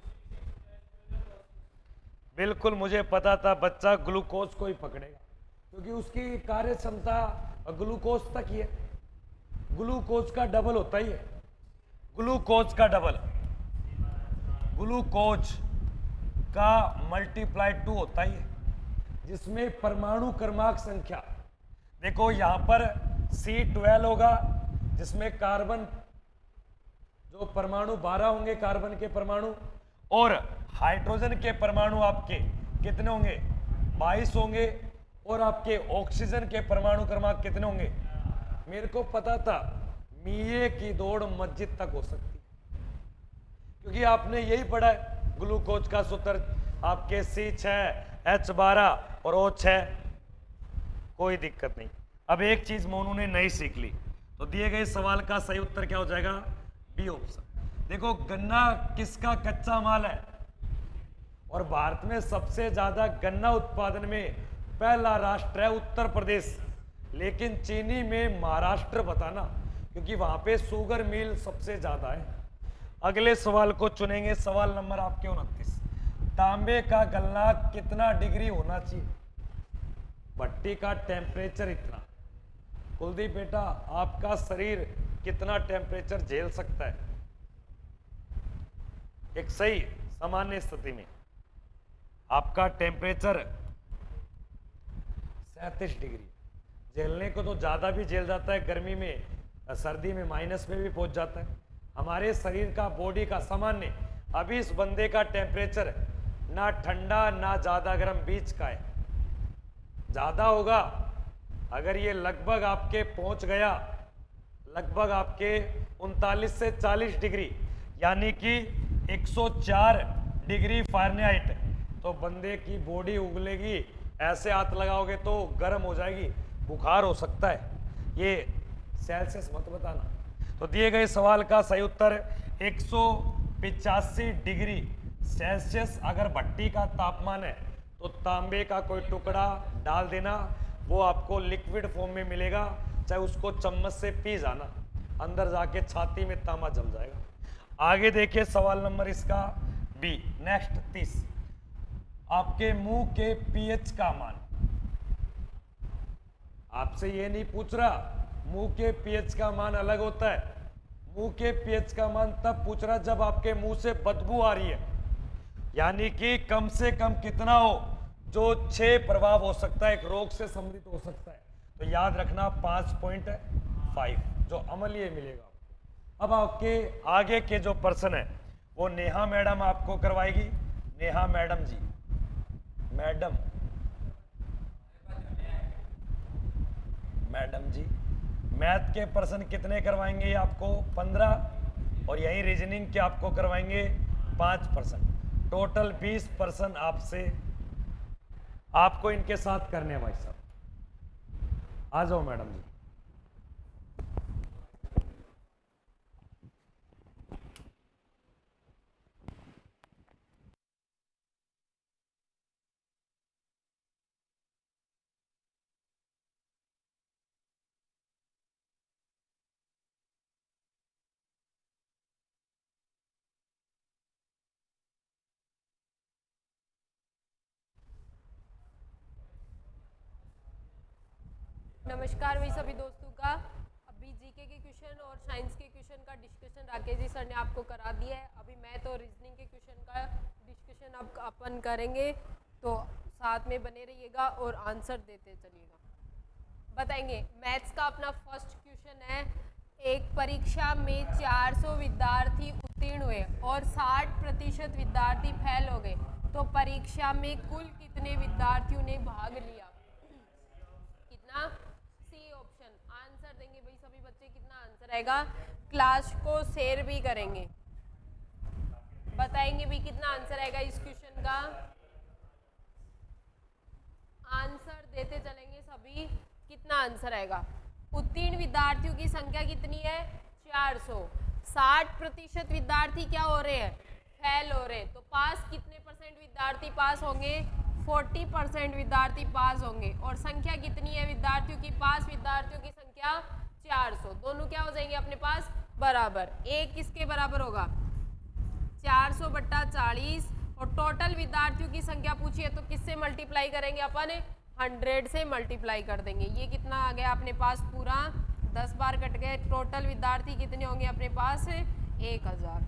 बिल्कुल मुझे पता था बच्चा ग्लूकोज को ही पकड़ेगा, क्योंकि उसकी कार्य क्षमता ग्लूकोज तक ही है। ग्लूकोज का डबल होता ही है, ग्लूकोज का डबल, ग्लूकोज का मल्टीप्लाई 2 होता ही है, जिसमें परमाणु क्रमांक संख्या देखो यहां पर C12 होगा, जिसमें कार्बन जो परमाणु 12 होंगे कार्बन के परमाणु, और हाइड्रोजन के परमाणु आपके कितने होंगे 22 होंगे, और आपके ऑक्सीजन के परमाणु क्रमांक कितने होंगे। मेरे को पता था मिये की दौड़ मस्जिद तक हो सकती है, क्योंकि आपने यही पढ़ा है ग्लूकोज का सूत्र आपके C6 H12 और O6, कोई दिक्कत नहीं। अब एक चीज मोनू ने नई सीख ली, तो दिए गए सवाल का सही उत्तर क्या हो जाएगा, बी ऑप्शन। देखो गन्ना किसका कच्चा माल है, और भारत में सबसे ज्यादा गन्ना उत्पादन में पहला राष्ट्र है उत्तर प्रदेश, लेकिन चीनी में महाराष्ट्र बताना, क्योंकि वहां पे शुगर मिल सबसे ज्यादा है। अगले सवाल को चुनेंगे, सवाल नंबर आपके 29। तांबे का गल्ला कितना डिग्री होना चाहिए, भट्टी का टेम्परेचर इतना। कुलदीप बेटा आपका शरीर कितना टेम्परेचर झेल सकता है एक सही सामान्य स्थिति में, आपका टेम्परेचर 37 डिग्री, झेलने को तो ज्यादा भी झेल जाता है, गर्मी में सर्दी में माइनस में भी पहुंच जाता है। हमारे शरीर का बॉडी का सामान्य अभी इस बंदे का टेम्परेचर ना ठंडा ना ज्यादा गर्म बीच का है, ज्यादा होगा अगर ये लगभग आपके पहुंच गया लगभग आपके 39 से 40 डिग्री यानी कि 104 डिग्री फ़ारेनहाइट, तो बंदे की बॉडी उगलेगी, ऐसे हाथ लगाओगे तो गर्म हो जाएगी, बुखार हो सकता है। ये सेल्सियस मत बताना। तो दिए गए सवाल का सही उत्तर 185 डिग्री सेल्सियस अगर भट्टी का तापमान है, तो तांबे का कोई टुकड़ा डाल देना, वो आपको लिक्विड फॉर्म में मिलेगा, चाहे उसको चम्मच से पी जाना, अंदर जाके छाती में तांबा जम जाएगा। आगे देखिए सवाल नंबर इसका बी, नेक्स्ट 30। आपके मुंह के पीएच का मान, आपसे ये नहीं पूछ रहा मुंह के पीएच का मान अलग होता है, मुंह के पीएच का मान तब पूछ रहा जब आपके मुंह से बदबू आ रही है, यानी कि कम से कम कितना हो, जो 6 प्रभाव हो सकता है, एक रोग से संबंधित हो सकता है, तो याद रखना 5.5 जो अमलीय मिलेगा। अब आपके आगे के जो पर्सन है वो नेहा मैडम आपको करवाएगी। नेहा मैडम जी, मैडम जी मैथ के पर्सन कितने करवाएंगे आपको 15, और यही रीजनिंग के आपको करवाएंगे 5%, टोटल 20% आपसे आपको इनके साथ करने हैं। भाई साहब आ जाओ मैडम जी। नमस्कार भाई सभी दोस्तों का। अभी जीके के क्वेश्चन और साइंस के क्वेश्चन का डिस्कशन राकेश जी सर ने आपको करा दिया है। अभी मैथ और रीजनिंग के क्वेश्चन का डिस्कशन अब अपन करेंगे, तो साथ में बने रहिएगा और आंसर देते चलिएगा। बताएंगे मैथ्स का अपना फर्स्ट क्वेश्चन है, एक परीक्षा में 400 विद्यार्थी उत्तीर्ण हुए और 60% विद्यार्थी फेल हो गए, तो परीक्षा में कुल कितने विद्यार्थियों ने भाग लिया? कितना? C option. आंसर देंगे भाई सभी बच्चे, कितना आंसर आएगा? क्लास को शेयर भी करेंगे, बताएंगे भी कितना आंसर आएगा इस क्वेश्चन का। आंसर देते चलेंगे सभी, कितना आंसर आएगा? उत्तीर्ण विद्यार्थियों की संख्या कितनी है? 400। 60% विद्यार्थी क्या हो रहे हैं? फेल हो रहे हैं, तो पास कितने परसेंट विद्यार्थी पास होंगे? 40% विद्यार्थी पास होंगे। और संख्या कितनी है विद्यार्थियों की? पास विद्यार्थियों की संख्या 400। दोनों क्या हो जाएंगे अपने पास? बराबर। एक किसके बराबर होगा? 400 बट्टा 40 और टोटल विद्यार्थियों की संख्या पूछी है तो किससे मल्टीप्लाई करेंगे अपन 100 से मल्टीप्लाई कर देंगे। ये कितना आ गया अपने पास पूरा 10 बार कट गए। टोटल विद्यार्थी कितने होंगे अपने पास 1000।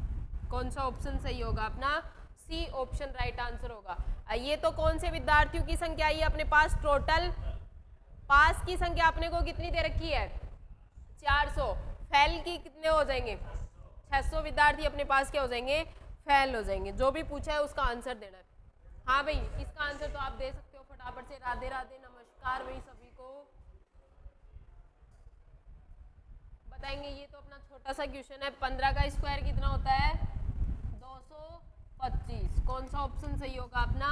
कौन सा ऑप्शन सही होगा अपना सी ऑप्शन राइट आंसर होगा। ये तो कौन से विद्यार्थियों की संख्या आई अपने पास टोटल पास की संख्या अपने को कितनी दे रखी है 400। फेल की कितने हो जाएंगे 600 विद्यार्थी अपने पास क्या हो जाएंगे फेल हो जाएंगे। जो भी पूछा है उसका आंसर देना है। हाँ भाई इसका आंसर तो आप दे सकते हो फटाफट से। राधे राधे नमस्कार भाई सभी को बताएंगे। ये तो अपना छोटा सा क्वेश्चन है 15 का स्क्वायर कितना होता है 225। कौन सा ऑप्शन सही होगा अपना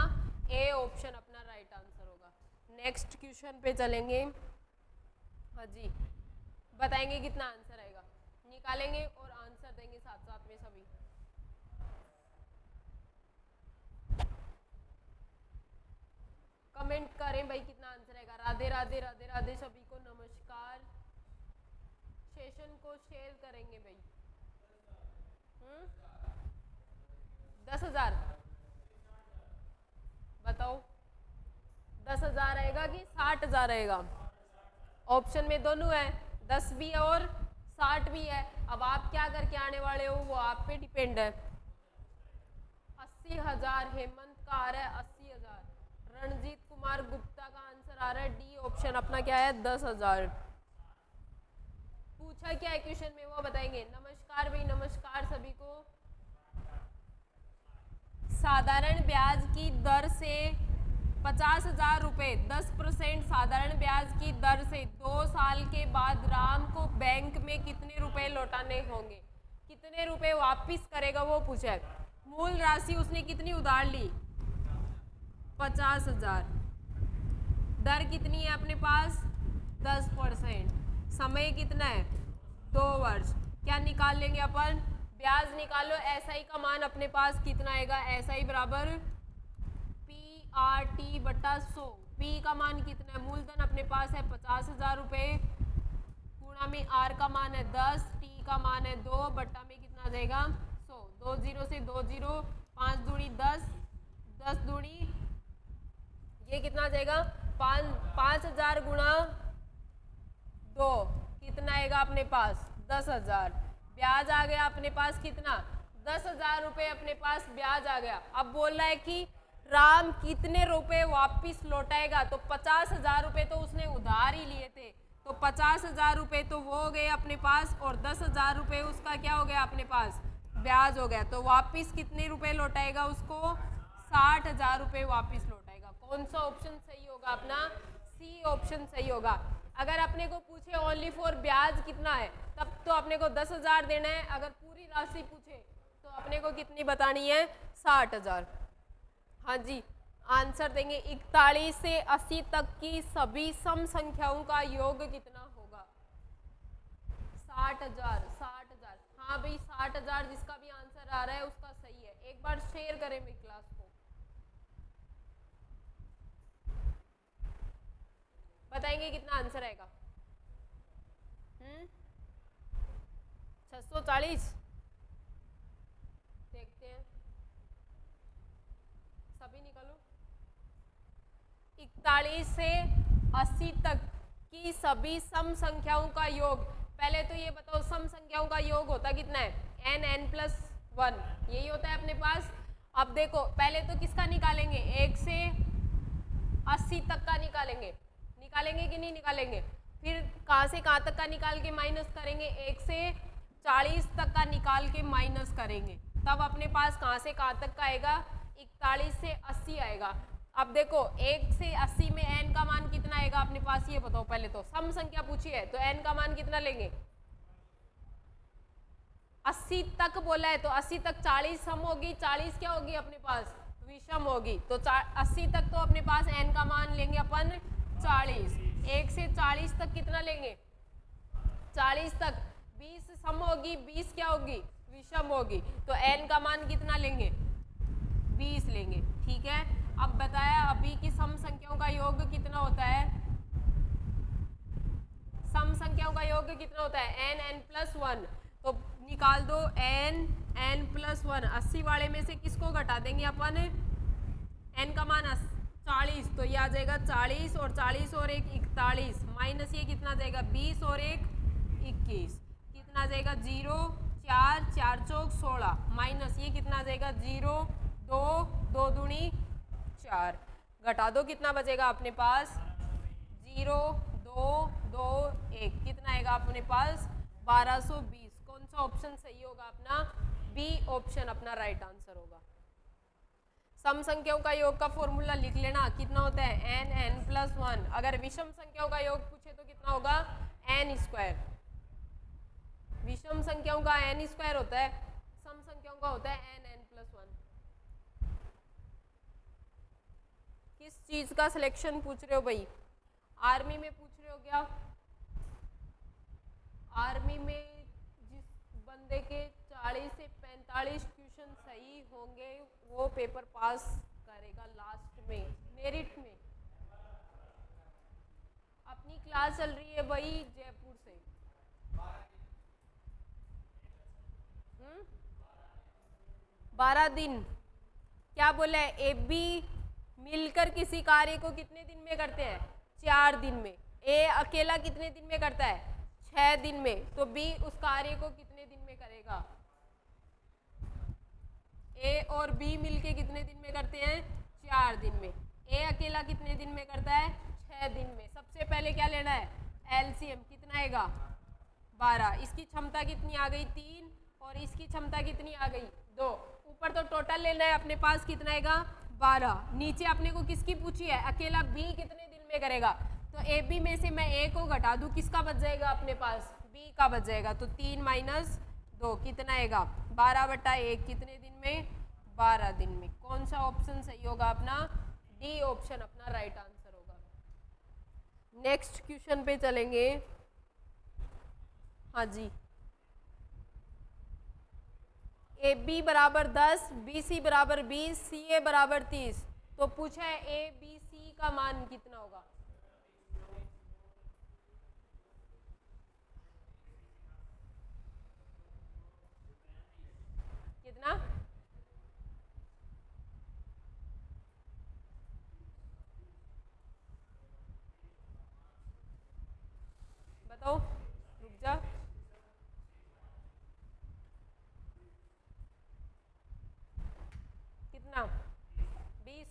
ए ऑप्शन अपना राइट आंसर होगा। नेक्स्ट क्वेश्चन पे चलेंगे। हाँ जी बताएंगे कितना आंसर आएगा निकालेंगे और आंसर देंगे साथ साथ में सभी। कमेंट करें भाई कितना आंसर आएगा। राधे राधे राधे राधे सभी को नमस्कार। सेशन को शेयर करेंगे भाई। 10,000 बताओ 10,000 आएगा कि 60,000 आएगा। ऑप्शन में दोनों है 10 भी है और 60 भी है। अब आप क्या करके आने वाले हो वो आप पे डिपेंड है। 80,000 हेमंत का आ रहा है 80,000। रणजीत कुमार गुप्ता का आंसर आ रहा है डी ऑप्शन अपना क्या है 10,000। पूछा क्या है क्वेश्चन में वो बताएंगे। नमस्कार भाई नमस्कार सभी को। साधारण ब्याज की दर से 50,000 रुपए 10% साधारण ब्याज की दर से 2 साल के बाद राम को बैंक में कितने रुपए लौटाने होंगे। कितने रुपए वापिस करेगा वो पूछा है। मूल राशि उसने कितनी उधार ली 50,000। दर कितनी है अपने पास 10%। समय कितना है 2 वर्ष। क्या निकाल लेंगे अपन ब्याज निकालो। एसआई का मान अपने पास कितना आएगा एसआई बराबर PRT बटा 100। P का मान कितना है मूलधन अपने पास है 50,000 रुपये गुणा में R का मान है 10 T का मान है 2 बट्टा में कितना आ जाएगा 100। 2 0 से 2 0 5 दूनी 10 10 दूनी ये कितना आ जाएगा 5,000 गुणा 2 कितना आएगा अपने पास 10,000। ब्याज आ गया अपने पास कितना 10,000 रुपये अपने पास ब्याज आ गया। अब बोल रहा है कि राम कितने रुपए वापिस लौटाएगा। तो 50,000 रुपये तो उसने उधार ही लिए थे तो 50,000 रुपये तो वो हो गए अपने पास और 10,000 रुपये उसका क्या हो गया अपने पास ब्याज हो गया। तो वापिस कितने रुपए लौटाएगा उसको 60,000 रुपये वापिस लौटाएगा। कौन सा ऑप्शन सही होगा अपना सी ऑप्शन सही होगा। अगर अपने को पूछे ओनली फॉर ब्याज कितना है तब तो अपने को 10,000 देना है। अगर पूरी राशि पूछे तो अपने को कितनी बतानी है 60,000। हाँ जी आंसर देंगे 41 से 80 तक की सभी सम संख्याओं का योग कितना होगा 60,000 60,000। हाँ भाई 60,000 जिसका भी आंसर आ रहा है उसका सही है। एक बार शेयर करें मेरी क्लास को। बताएंगे कितना आंसर आएगा 640। देखते हैं सभी निकालो। 41 से 80 तक की सभी सम संख्याओं का योग। पहले तो ये बताओ सम संख्याओं का योग होता कितना है n+1 यही होता है अपने पास। अब देखो पहले तो किसका निकालेंगे 1 से 80 तक का निकालेंगे कि नहीं निकालेंगे। फिर कहाँ से कहाँ तक का निकाल के माइनस करेंगे 1 से 40 तक का निकाल के माइनस करेंगे तब अपने पास कहाँ से कहाँ तक का आएगा 41 से 80 आएगा। अब देखो 1 से 80 में n का मान कितना आएगा अपने पास ये बताओ। पहले तो सम संख्या पूछी है तो n का मान कितना लेंगे 80 तक बोला है तो 80 तक 40 सम होगी 40 क्या होगी अपने पास विषम होगी। तो 80 तक तो अपने पास n का मान लेंगे अपन 40। 1 से 40 तक कितना लेंगे 40 तक 20 सम होगी 20 क्या होगी विषम होगी। तो n का मान कितना लेंगे 20 लेंगे। ठीक है अब बताया अभी कि सम संख्याओं का योग कितना होता है। सम संख्याओं का योग कितना होता है n+1। तो निकाल दो n प्लस 1, 80 वाले में से किसको घटा देंगे अपन, n का मान 40, तो ये आ जाएगा 40 और 40 और एक 41, माइनस ये कितना जाएगा 20 और एक 21, कितना आ जाएगा 0, 4, 4 चौक 16, माइनस ये कितना आ जाएगा 0, 2, 2 दूनी 4, घटा दो कितना बचेगा अपने पास 0, 2, 2, 1, कितना आएगा अपने पास 1220। कौन सा ऑप्शन सही होगा अपना, बी ऑप्शन अपना राइट आंसर होगा। सम संख्याओं का योग का फॉर्मूला लिख लेना, कितना होता है n प्लस 1। अगर विषम संख्याओं का योग पूछे तो कितना होगा n स्क्वायर, विषम संख्याओं का n स्क्वायर होता है, सम संख्याओं का होता है n प्लस 1। किस चीज का सिलेक्शन पूछ रहे हो भाई, आर्मी में पूछ रहे हो क्या, आर्मी में जिस बंदे के 40 से 45 क्वेश्चन सही होंगे वो पेपर पास करेगा लास्ट में मेरिट में। अपनी क्लास चल रही है भाई जयपुर से, 12 दिन। क्या बोला है, ए बी मिलकर किसी कार्य को कितने दिन में करते हैं, 4 दिन में। ए अकेला कितने दिन में करता है, 6 दिन में। तो बी उस कार्य को कितने दिन में करेगा, ए और बी मिलके कितने दिन में करते हैं, 4 दिन में। ए अकेला कितने दिन में करता है, 6 दिन में। सबसे पहले क्या लेना है, एलसीएम कितना आएगा 12, इसकी क्षमता कितनी आ गई 3 और इसकी क्षमता कितनी आ गई 2। ऊपर तो टोटल लेना है अपने पास, कितना आएगा 12। नीचे अपने को किसकी पूछी है, अकेला बी कितने दिन में करेगा, तो ए बी में से मैं ए को घटा दूं, किसका बच जाएगा अपने पास, बी का बच जाएगा। तो 3 माइनस 2 कितना आएगा 12/1, कितने दिन में 12 दिन में। कौन सा ऑप्शन सही होगा अपना, डी ऑप्शन अपना राइट आंसर होगा। नेक्स्ट क्वेश्चन पे चलेंगे। हाँ जी, ए बी बराबर 10, बी सी बराबर 20, सी ए बराबर 30। तो पूछा है ए बी सी का मान कितना होगा, कितना, बताओ, रुक जा, कितना 20,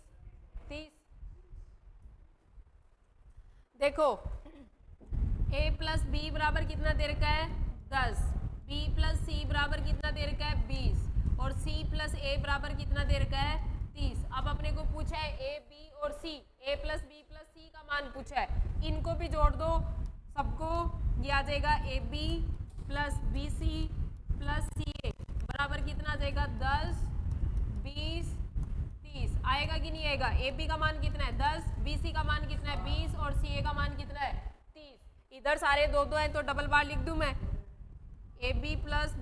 30। देखो a प्लस बी बराबर कितना दे रखा है 10, b प्लस सी बराबर कितना दे रखा है 20 और c प्लस ए बराबर कितना दे रखा है 30। अब अपने को पूछा है a b और c, a plus b plus c का मान पूछा है, इनको भी जोड़ दो सबको, ये आ जाएगा a b plus b c plus c a बराबर कितना आ जाएगा 10, 20, 30। आएगा कि नहीं आएगा, ए बी का मान कितना है 10, बी सी का मान कितना है 20 और सी ए का मान कितना है 30। इधर सारे दो हैं तो डबल बार लिख दूं मैं, ए बी प्लस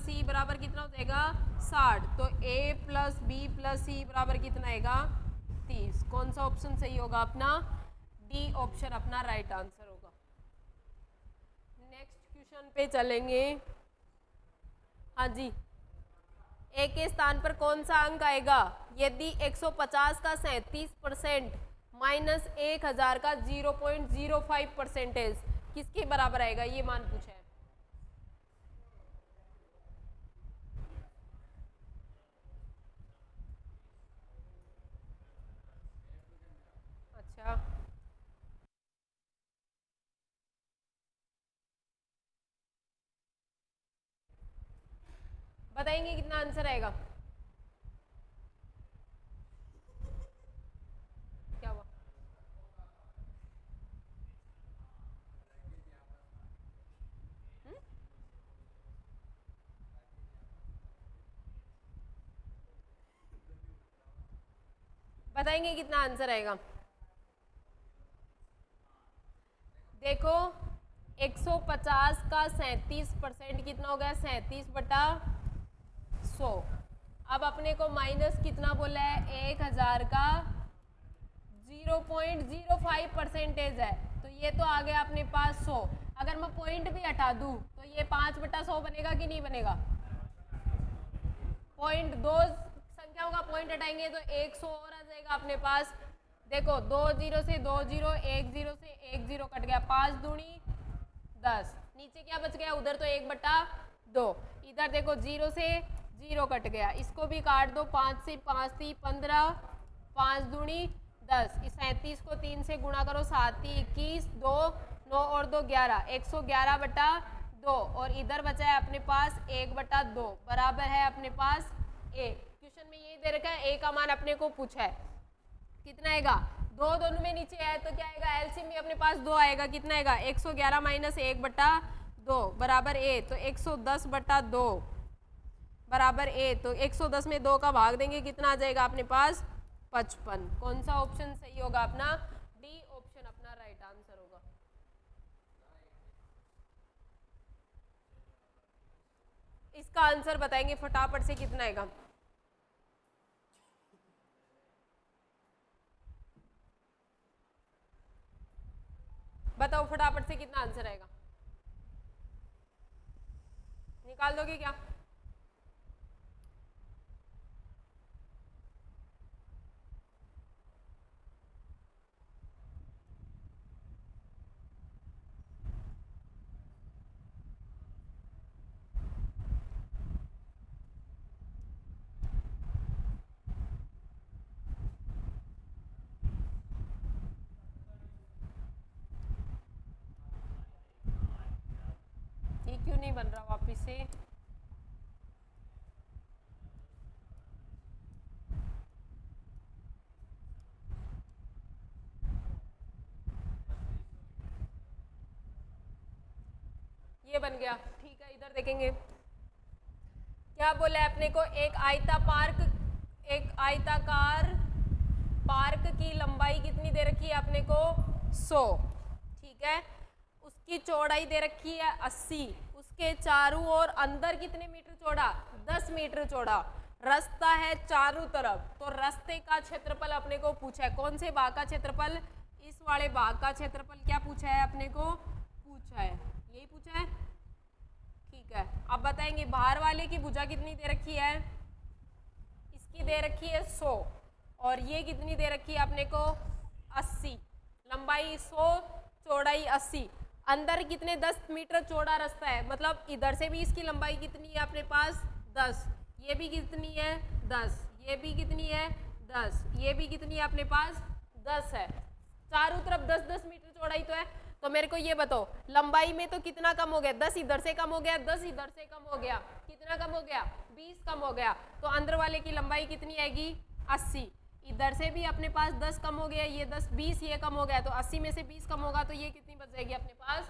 सी बराबर कितना हो जाएगा 60। तो ए प्लस बी प्लस सी बराबर कितना आएगा 30। कौन सा ऑप्शन सही होगा अपना, डी ऑप्शन अपना राइट आंसर होगा। नेक्स्ट क्वेश्चन पे चलेंगे। हाँ जी, ए के स्थान पर कौन सा अंक आएगा यदि 150 का 37% माइनस 1000 का 0.05% किसके बराबर आएगा, ये मान पूछा है। अच्छा, बताएंगे कितना आंसर आएगा, क्या हुआ, बताएंगे कितना आंसर आएगा। देखो 150 का 37% कितना हो गया 37/100। अब अपने को माइनस कितना बोला है 1000 का 0.05% है, तो ये तो आ गया अपने पास 100। अगर मैं पॉइंट भी हटा दूं तो ये 5/100 बनेगा कि नहीं बनेगा? पॉइंट, दो संख्याओं का पॉइंट हटाएंगे तो 100 और आ जाएगा अपने पास। देखो 2 0 से 2 0, 1 0 से 1 0 कट गया, 5 दूनी 10, नीचे क्या बच गया? उधर तो 1/2, इधर देखो 0 से 0 कट गया, इसको भी काट दो, 5 से 5 थी 15, 5 दूनी 10, इस 37 को 3 से गुणा करो, 7 21, 2 9 और 2 11, 111/2, और इधर बचा है अपने पास 1/2 बराबर है अपने पास a। क्वेश्चन में यही दे रखा है, a का मान अपने को पूछा है, कितना आएगा? 2 दोनों में नीचे है तो क्या आएगा? एलसीएम भी अपने पास 2 आएगा, कितना आएगा? 111 माइनस 1/2 बराबर a, तो 110/2 बराबर a, तो 110 में 2 का भाग देंगे, कितना आ जाएगा अपने पास? 55। कौन सा ऑप्शन सही होगा अपना? डी ऑप्शन अपना राइट आंसर होगा। इसका आंसर बताएंगे फटाफट से, कितना आएगा? बताओ फटाफट से कितना आंसर आएगा? निकाल दोगे क्या? ये क्यों नहीं बन रहा वापिस से? ये बन गया, ठीक है। इधर देखेंगे क्या बोला है अपने को? एक आयताकार पार्क की लंबाई कितनी दे रखी है अपने को? 100, ठीक है। उसकी चौड़ाई दे रखी है 80, उसके चारों ओर अंदर कितने मीटर चौड़ा? 10 मीटर चौड़ा। रास्ता है चारों तरफ, तो रास्ते का क्षेत्रफल अपने को पूछा है। कौन से भाग का क्षेत्रफल? इस वाले भाग का क्षेत्रफल क्या पूछा है अपने को? पूछा है, यही पूछा है, ठीक है। अब बताएंगे बाहर वाले की भुजा कितनी दे रखी है? इसकी दे रखी है 100, और ये कितनी दे रखी है अपने को? 80। लंबाई 100, चौड़ाई 80, अंदर कितने? 10 मीटर चौड़ा रास्ता है, मतलब इधर से भी इसकी लंबाई कितनी है अपने पास? 10। ये भी कितनी है? 10। ये भी कितनी है? 10। ये भी कितनी है अपने पास? 10 है। चारों तरफ 10-10 मीटर चौड़ाई तो है। तो मेरे को ये बताओ लंबाई में तो कितना कम हो गया? 10 इधर से कम हो गया, 10 इधर से कम हो गया, कितना कम हो गया? 20 कम हो गया। तो अंदर वाले की लंबाई कितनी आएगी? 80। इधर से भी अपने पास 10 कम हो गया, ये 10 20 ये कम हो गया, तो 80 में से 20 कम होगा तो ये कितनी बच जाएगी अपने पास?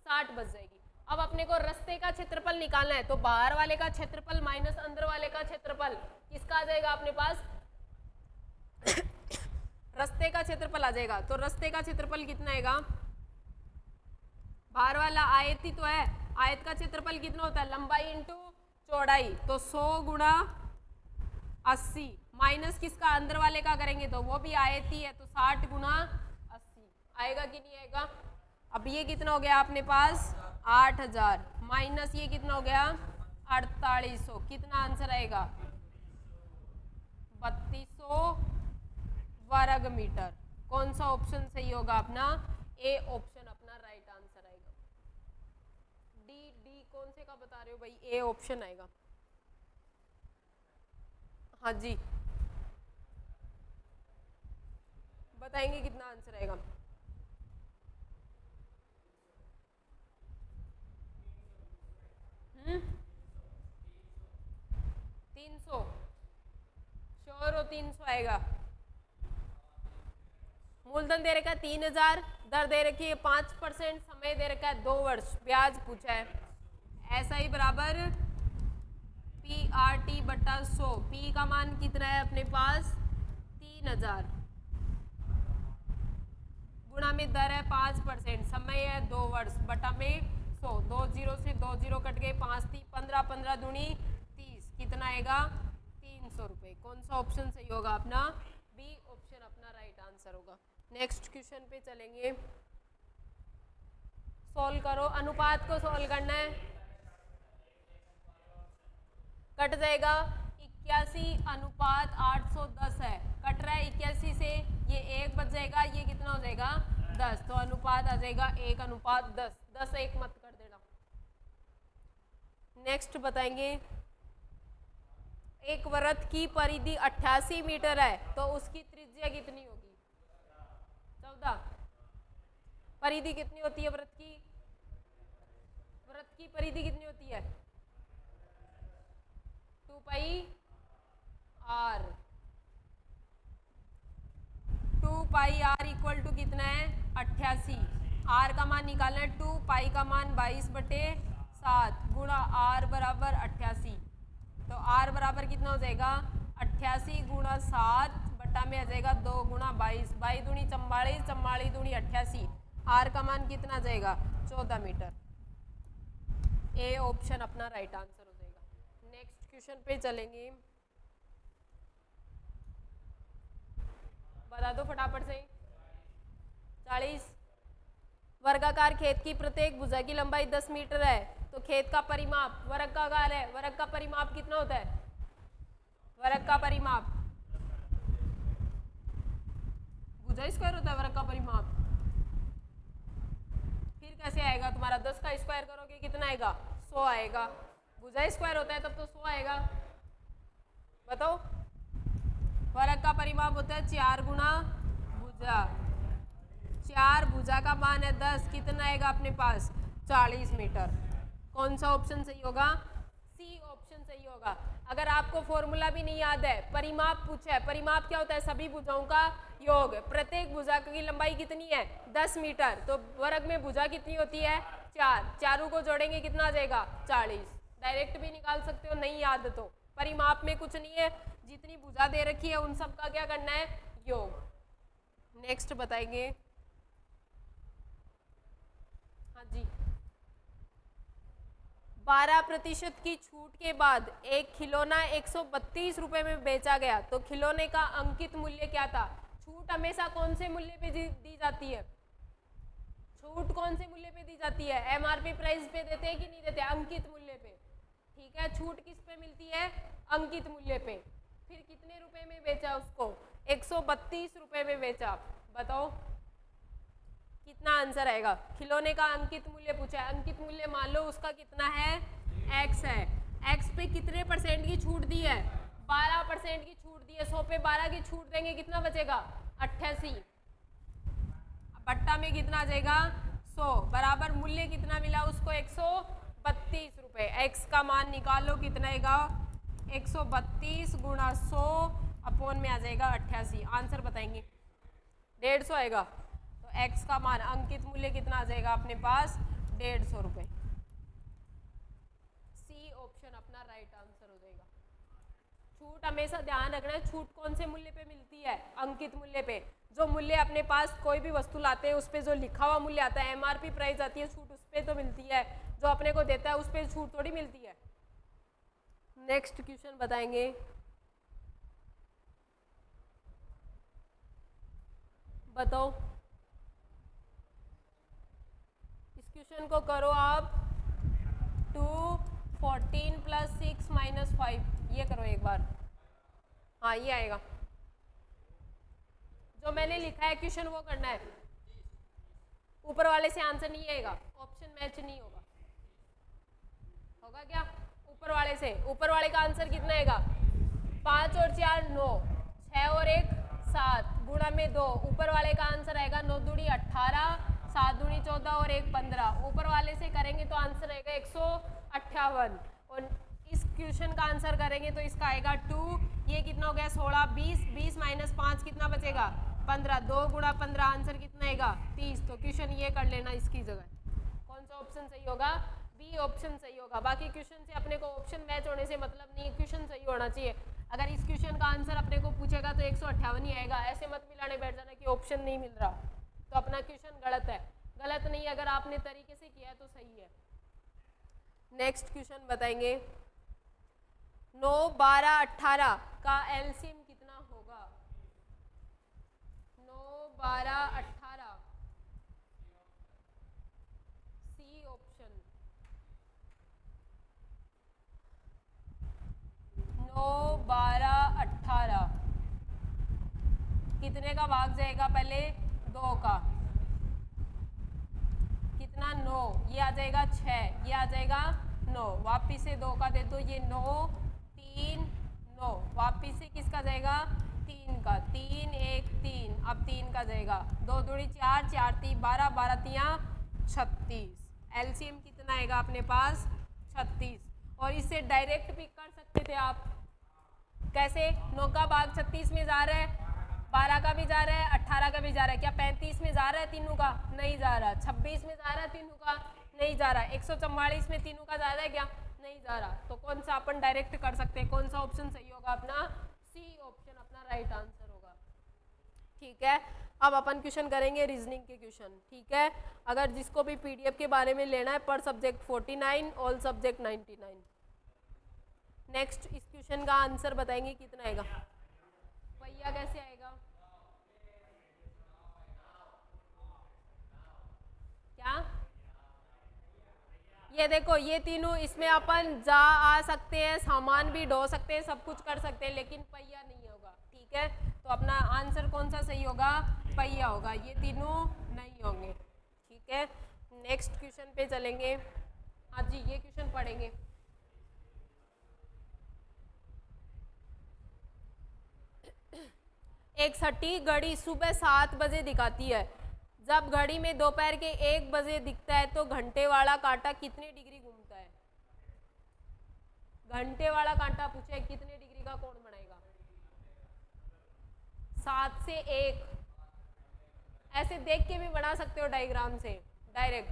60 बच जाएगी। अब अपने को रास्ते का क्षेत्रफल निकालना है, तो बाहर वाले का क्षेत्रफल माइनस अंदर वाले का क्षेत्रफल किसका आ जाएगा अपने पास? रास्ते का क्षेत्रफल आ जाएगा। तो रास्ते का क्षेत्रफल कितना आएगा? बाहर वाला आयत ही तो है, आयत का क्षेत्रफल कितना होता है? लंबाई इंटू चौड़ाई, तो 100 गुणा 80 माइनस किसका? अंदर वाले का करेंगे तो वो भी आयत ही है, तो 60 गुणा 80 आएगा कि नहीं आएगा? अब ये कितना हो गया अपने पास? 8000 माइनस ये कितना हो गया? 4800, कितना आंसर आएगा? 3200 वर्ग मीटर। कौन सा ऑप्शन सही होगा अपना? ए ऑप्शन अपना राइट आंसर आएगा। डी कौन से का बता रहे हो भाई? ए ऑप्शन आएगा। हाँ जी बताएंगे कितना आंसर आएगा? हम्म 300 श्योर हो? 300 आएगा। मूलधन दे रखा है 3000, दर दे रखी है 5%, समय दे रखा है 2 वर्ष, ब्याज पूछा है। ऐसा ही बराबर PRT/100, P का मान कितना है अपने पास? 3000 गुणा में दर है 5%, समय है 2 वर्ष, बटा में 100, 2 0 से 2 0 कट गए, 5 थी 15, 15 दूनी 30, कितना आएगा? 300 रुपये। कौन सा ऑप्शन सही होगा अपना? बी ऑप्शन अपना राइट आंसर होगा। नेक्स्ट क्वेश्चन पे चलेंगे। सॉल्व करो, अनुपात को सॉल्व करना है। कट जाएगा 81 अनुपात 810 है, कट रहा है 81 से, ये 1 बच जाएगा, ये कितना हो जाएगा 10, तो अनुपात आ जाएगा 1 अनुपात 10, 10 1 मत कर देना। नेक्स्ट बताएंगे, एक वृत्त की परिधि 88 मीटर है तो उसकी त्रिज्या कितनी होगी? 14। परिधि कितनी होती है वृत्त की? वृत्त की परिधि कितनी होती है? 2 pi r. 2 pi r equal to कितना है? 88। आर का मान निकालना है, 2 पाई का मान 22/7 गुणा आर बराबर 88, तो आर बराबर कितना हो जाएगा? 88 गुणा 7 बटा में आ जाएगा 2 गुणा 22, 22 दूनी 44, 44 दूनी 88, आर का मान कितना जाएगा? 14 मीटर। ए ऑप्शन अपना राइट आंसर हो जाएगा। नेक्स्ट क्वेश्चन पे चलेंगे, बता दो फटाफट से। 40। वर्गाकार खेत की प्रत्येक भुजा की लंबाई 10 मीटर है तो खेत का परिमाप, वर्गाकार है, वर्ग का परिमाप कितना होता है? वर्ग का परिमाप भुजा स्क्वायर होता है, वर्ग का परिमाप। फिर कैसे आएगा तुम्हारा? 10 का स्क्वायर करोगे कितना आएगा? 100 आएगा। भुजा स्क्वायर होता है तब तो 100 आएगा। बताओ, वर्ग का परिमाप होता है 4 गुना भुजा। 4 भुजा का मान है 10, कितना आएगा अपने पास? 40 मीटर। कौन सा ऑप्शन सही होगा? सी ऑप्शन सही होगा। अगर आपको फॉर्मूला भी नहीं याद है, परिमाप पूछा है, परिमाप क्या होता है? सभी भुजाओं का योग। प्रत्येक भुजा की लंबाई कितनी है? 10 मीटर, तो वर्ग में भुजा कितनी होती है? 4, चारों को जोड़ेंगे कितना आ जाएगा? 40। डायरेक्ट भी निकाल सकते हो, नहीं याद तो। परिमाप में कुछ नहीं है, जितनी भुजा दे रखी है उन सब का क्या करना है? योग। नेक्स्ट बताएंगे, हाँ जी। 12% की छूट के बाद एक खिलौना 132 रुपए में बेचा गया तो खिलौने का अंकित मूल्य क्या था? छूट हमेशा कौन से मूल्य पे दी जाती है? छूट कौन से मूल्य पे दी जाती है? एमआरपी प्राइस पे देते हैं कि नहीं देते? अंकित मूल्य पे। ठीक है, छूट किस पे मिलती है? अंकित मूल्य पे। फिर कितने रुपए में बेचा उसको? 132 रुपए में बेचा। बताओ कितना आंसर आएगा? खिलौने का अंकित मूल्य पूछा है, अंकित मूल्य मान लो उसका कितना है? x है। x पे कितने % की छूट दी है? 12% की छूट दी है। 100 पे 12 की छूट देंगे कितना बचेगा? 88। बट्टा में कितना आ जाएगा? 100 बराबर मूल्य कितना मिला उसको? 132 रुपए। x का मान निकालो कितना आएगा? 132 गुणा 100 अपॉन में आ जाएगा 88। आंसर बताएंगे 150 आएगा। तो x का मान अंकित मूल्य कितना आ जाएगा अपने पास? 150 रुपए। सी ऑप्शन अपना राइट आंसर हो जाएगा। छूट हमेशा ध्यान रखना है, छूट कौन से मूल्य पे मिलती है? अंकित मूल्य पे। जो मूल्य अपने पास कोई भी वस्तु लाते हैं उस पे जो लिखा हुआ मूल्य आता है, एमआरपी प्राइस आती है, छूट उस पे तो मिलती है। जो अपने को देता है उस पे छूट थोड़ी मिलती है। नेक्स्ट क्वेश्चन बताएंगे, बताओ इस क्वेश्चन को करो आप। 2 14 + 6 - 5 ये करो एक बार। हाँ ये आएगा। जो मैंने लिखा है क्वेश्चन वो करना है। ऊपर वाले से आंसर नहीं आएगा, ऑप्शन मैच नहीं होगा। होगा क्या? ऊपर वाले से, ऊपर वाले का आंसर कितना आएगा? 5 और 4 9, 6 और 1 7 गुणा में 2। ऊपर वाले का आंसर आएगा 9 दूनी 18, 7 दूनी 14 और 1 15। ऊपर वाले से करेंगे तो आंसर आएगा 158। और इस क्वेश्चन का आंसर करेंगे तो इसका आएगा 2। ये कितना हो गया? 16 20 20 - 5 कितना बचेगा? 15। 2 गुणा 15 आंसर कितना आएगा? 30। तो क्वेश्चन ये कर लेना इसकी जगह। कौन सा ऑप्शन सही होगा? बी ऑप्शन सही होगा। बाकी क्वेश्चन से अपने को ऑप्शन मैच होने से मतलब नहीं, क्वेश्चन सही होना चाहिए। अगर इस क्वेश्चन का आंसर अपने को पूछेगा तो 158 ही आएगा। ऐसे मत मिलाने बैठ जाना कि ऑप्शन नहीं मिल रहा तो अपना क्वेश्चन गलत है। गलत नहीं, अगर आपने तरीके से किया है तो सही है। नेक्स्ट क्वेश्चन बताएंगे, 9 12 18 का एलसीएम कितना होगा? 9 12 18 कितने का भाग जाएगा पहले 2 का, कितना 9, ये आ जाएगा 6, ये आ जाएगा 9, वापिस से 2 का दे दो, ये 9 3 9, वापिस से किसका जाएगा 3 का, 3 1 3, अब 3 का जाएगा, 2 दूनी 4, 4 3 12, 12 तिया 36, एलसीएम कितना आएगा अपने पास 36, और इससे डायरेक्ट पिक कर सकते थे आप, कैसे 9 का भाग 36 में जा रहा है, 12 का भी जा रहा है, 18 का भी जा रहा है, क्या 35 में जा रहा है तीनों का, नहीं जा रहा, 26 में जा रहा है तीनों का, नहीं जा रहा, 144 में तीनों का जा रहा है क्या, नहीं जा रहा, तो कौन सा अपन डायरेक्ट कर सकते हैं, कौन सा ऑप्शन सही होगा अपना, सी ऑप्शन अपना राइट आंसर होगा। ठीक है, अब अपन क्वेश्चन करेंगे रीजनिंग के क्वेश्चन। ठीक है, अगर जिसको भी पीडीएफ के बारे में लेना है, पर सब्जेक्ट 49, ऑल सब्जेक्ट 99। नेक्स्ट इस क्वेश्चन का आंसर बताएंगे कितना आएगा, पहिया कैसे आएगा, क्या, ये देखो ये तीनों, इसमें अपन जा आ सकते हैं, सामान भी ढो सकते हैं, सब कुछ कर सकते हैं, लेकिन पहिया नहीं होगा। ठीक है, तो अपना आंसर कौन सा सही होगा, पहिया होगा, ये तीनों नहीं होंगे। ठीक है, नेक्स्ट क्वेश्चन पे चलेंगे। हाँ जी, ये क्वेश्चन पढ़ेंगे। एक सटीक घड़ी सुबह 7 बजे दिखाती है, जब घड़ी में दोपहर के 1 बजे दिखता है तो घंटे वाला कांटा कितने डिग्री घूमता है, घंटे वाला कांटा पूछा है कितने डिग्री का कोण बनाएगा, 7 से 1, ऐसे देख के भी बना सकते हो डायग्राम से डायरेक्ट,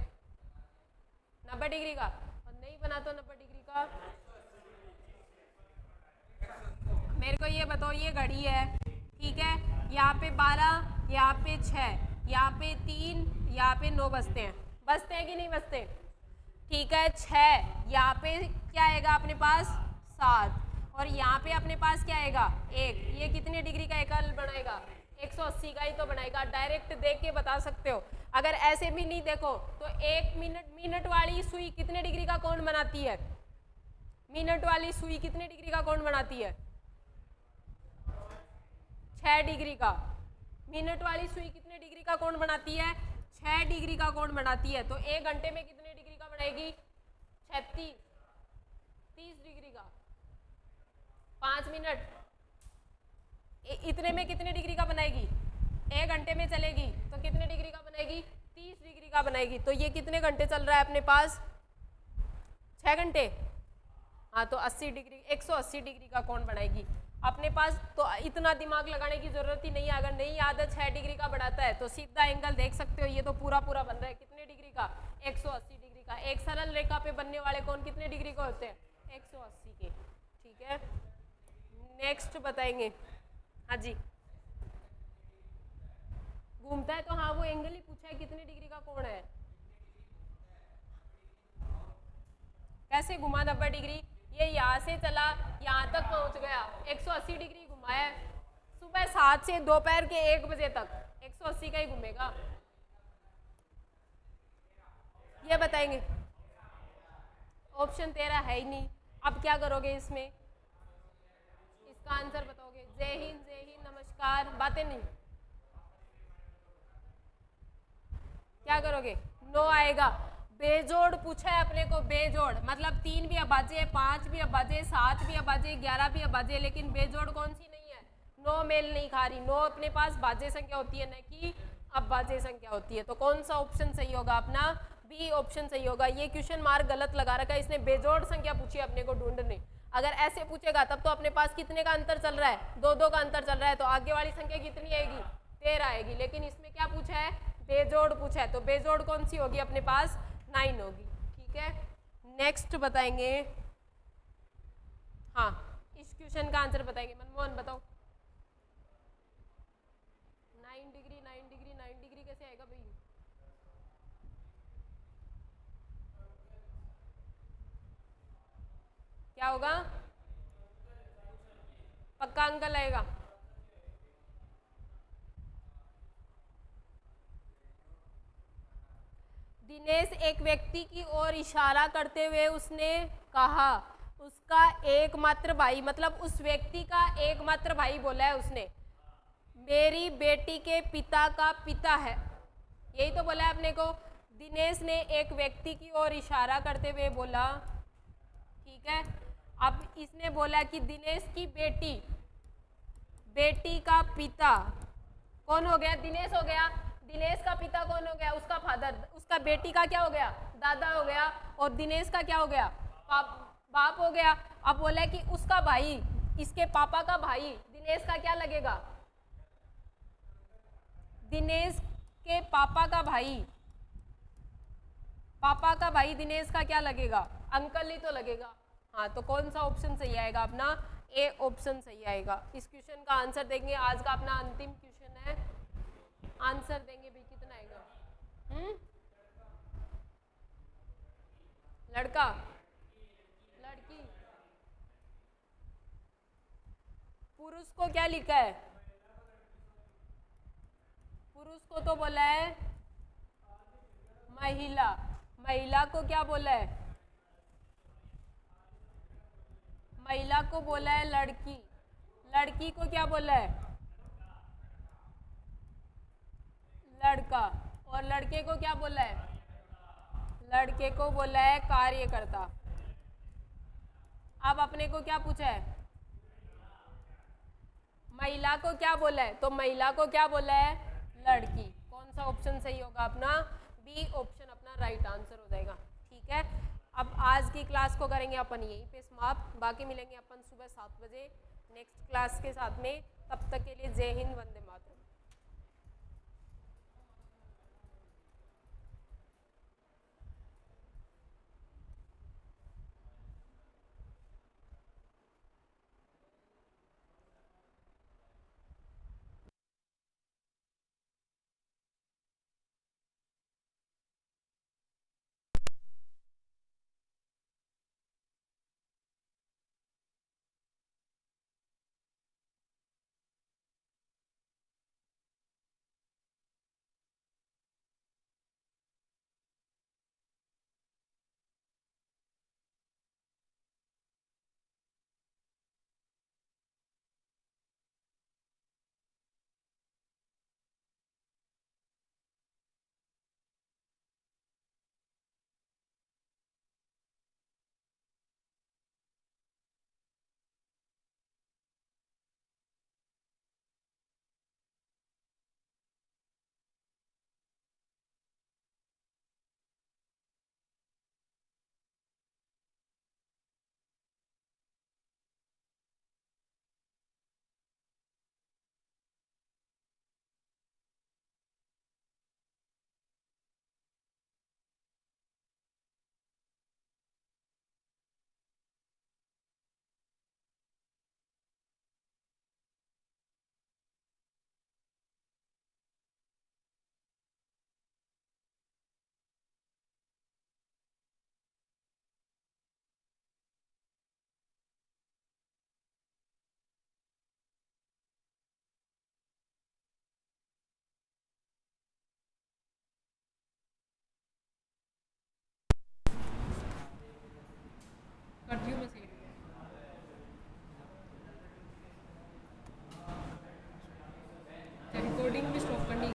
90 डिग्री का, और नहीं बना तो 90 डिग्री का। मेरे को ये बताओ, ये घड़ी है, ठीक है, यहाँ पे 12, यहाँ पे 6, यहाँ पे 3, यहाँ पे 9 बजते हैं कि नहीं बजते, ठीक है, 6, यहाँ पे क्या आएगा अपने पास 7, और यहाँ पे अपने पास क्या आएगा 1, ये कितने डिग्री का एकल बनाएगा, 180 का ही तो बनाएगा। डायरेक्ट देख के बता सकते हो। अगर ऐसे भी नहीं देखो तो 1 मिनट वाली सुई कितने डिग्री का कोण बनाती है, मिनट वाली सुई कितने डिग्री का कोण बनाती है, 6 डिग्री का। मिनट वाली सुई कितने डिग्री का कोण बनाती है, 6 डिग्री का कोण बनाती है। तो 1 घंटे में कितने डिग्री का बनाएगी, 36, 30 डिग्री का। 5 मिनट इतने में कितने डिग्री का बनाएगी, 1 घंटे में चलेगी तो कितने डिग्री का बनाएगी, 30 डिग्री का बनाएगी। तो ये कितने घंटे चल रहा है अपने पास, 6 घंटे। हाँ, तो 80 डिग्री 180 डिग्री का कोण बनाएगी अपने पास। तो इतना दिमाग लगाने की जरूरत ही नहीं है। अगर नहीं याद है 6 डिग्री का बढ़ाता है तो सीधा एंगल देख सकते हो, ये तो पूरा पूरा बन रहा है कितने डिग्री का, 180 डिग्री का। एक सरल रेखा पे बनने वाले कोण कितने डिग्री के होते हैं, 180 के। ठीक है, नेक्स्ट बताएंगे। हाँ जी, घूमता है तो हाँ वो एंगल ही पूछा है कितने डिग्री का कोण है, कैसे घुमा 90 डिग्री। ये यहाँ से चला यहाँ तक पहुंच गया, 180 डिग्री घुमाया है। सुबह 7 से दोपहर के 1 बजे तक 180 का ही घूमेगा। ये बताएंगे, ऑप्शन 13 है ही नहीं। अब क्या करोगे इसमें, इसका आंसर बताओगे। जय हिंद नमस्कार, बातें नहीं, क्या करोगे, नो आएगा। बेजोड़ पूछा है अपने को, बेजोड़ मतलब 3 भी अभाज्य, 5 भी अभाज्य, 7 भी अभाज्य, 11 भी अभाज्य, लेकिन बेजोड़ कौन सी नहीं है, 9 मेल नहीं खा रही। 9 अपने पास भाज्य संख्या होती है, न कि अभाज्य संख्या होती है। तो कौन सा ऑप्शन सही होगा अपना, बी ऑप्शन सही होगा। ये क्वेश्चन मार्क गलत लगा रखा है इसने, बेजोड़ संख्या पूछी अपने को ढूंढने। अगर ऐसे पूछेगा तब तो अपने पास कितने का अंतर चल रहा है, 2-2 का अंतर चल रहा है, तो आगे वाली संख्या कितनी आएगी, 13 आएगी। लेकिन इसमें क्या पूछा है, बेजोड़ पूछा है, तो बेजोड़ कौन सी होगी अपने पास, 9 होगी। ठीक है, नेक्स्ट बताएंगे। हाँ, इस क्वेश्चन का आंसर बताएंगे। मनमोहन बताओ, 9 डिग्री 9 डिग्री 9 डिग्री कैसे आएगा भाई, क्या होगा, पक्का अंकल आएगा। दिनेश एक व्यक्ति की ओर इशारा करते हुए उसने कहा, उसका एकमात्र भाई, मतलब उस व्यक्ति का एकमात्र भाई बोला है उसने, मेरी बेटी के पिता का पिता है। यही तो बोला है आपने को। दिनेश ने एक व्यक्ति की ओर इशारा करते हुए बोला, ठीक है। अब इसने बोला कि दिनेश की बेटी, बेटी का पिता कौन हो गया? दिनेश हो गया। दिनेश का पिता कौन हो गया? उसका फादर। उसका बेटी का क्या हो गया? दादा हो गया। और दिनेश का क्या हो गया? बाप हो गया। अब बोला कि उसका भाई, इसके पापा का भाई, दिनेश का क्या लगेगा? दिनेश के पापा का भाई, पापा का भाई दिनेश का क्या लगेगा? अंकल ही तो लगेगा। हाँ, तो कौन सा ऑप्शन सही आएगा अपना? ए ऑप्शन सही आएगा। इस क्वेश्चन का आंसर देंगे। आज का अपना अंतिम क्वेश्चन है। आंसर देंगे भी, कितना आएगा? लड़का, लड़की, पुरुष को क्या लिखा है? पुरुष को तो बोला है महिला। महिला को क्या बोला है? महिला को बोला है लड़की। लड़की को क्या बोला है? लड़का। और लड़के को क्या बोला है? लड़के को बोला है कार्यकर्ता। अब अपने को क्या पूछा है? महिला को क्या बोला है? तो महिला को क्या बोला है? लड़की। कौन सा ऑप्शन सही होगा अपना? बी ऑप्शन अपना राइट आंसर हो जाएगा। ठीक है, अब आज की क्लास को करेंगे अपन यहीं पे समाप्त। बाकी मिलेंगे अपन सुबह 7 बजे नेक्स्ट क्लास के साथ में। तब तक के लिए जय हिंद, वंदे मातरम।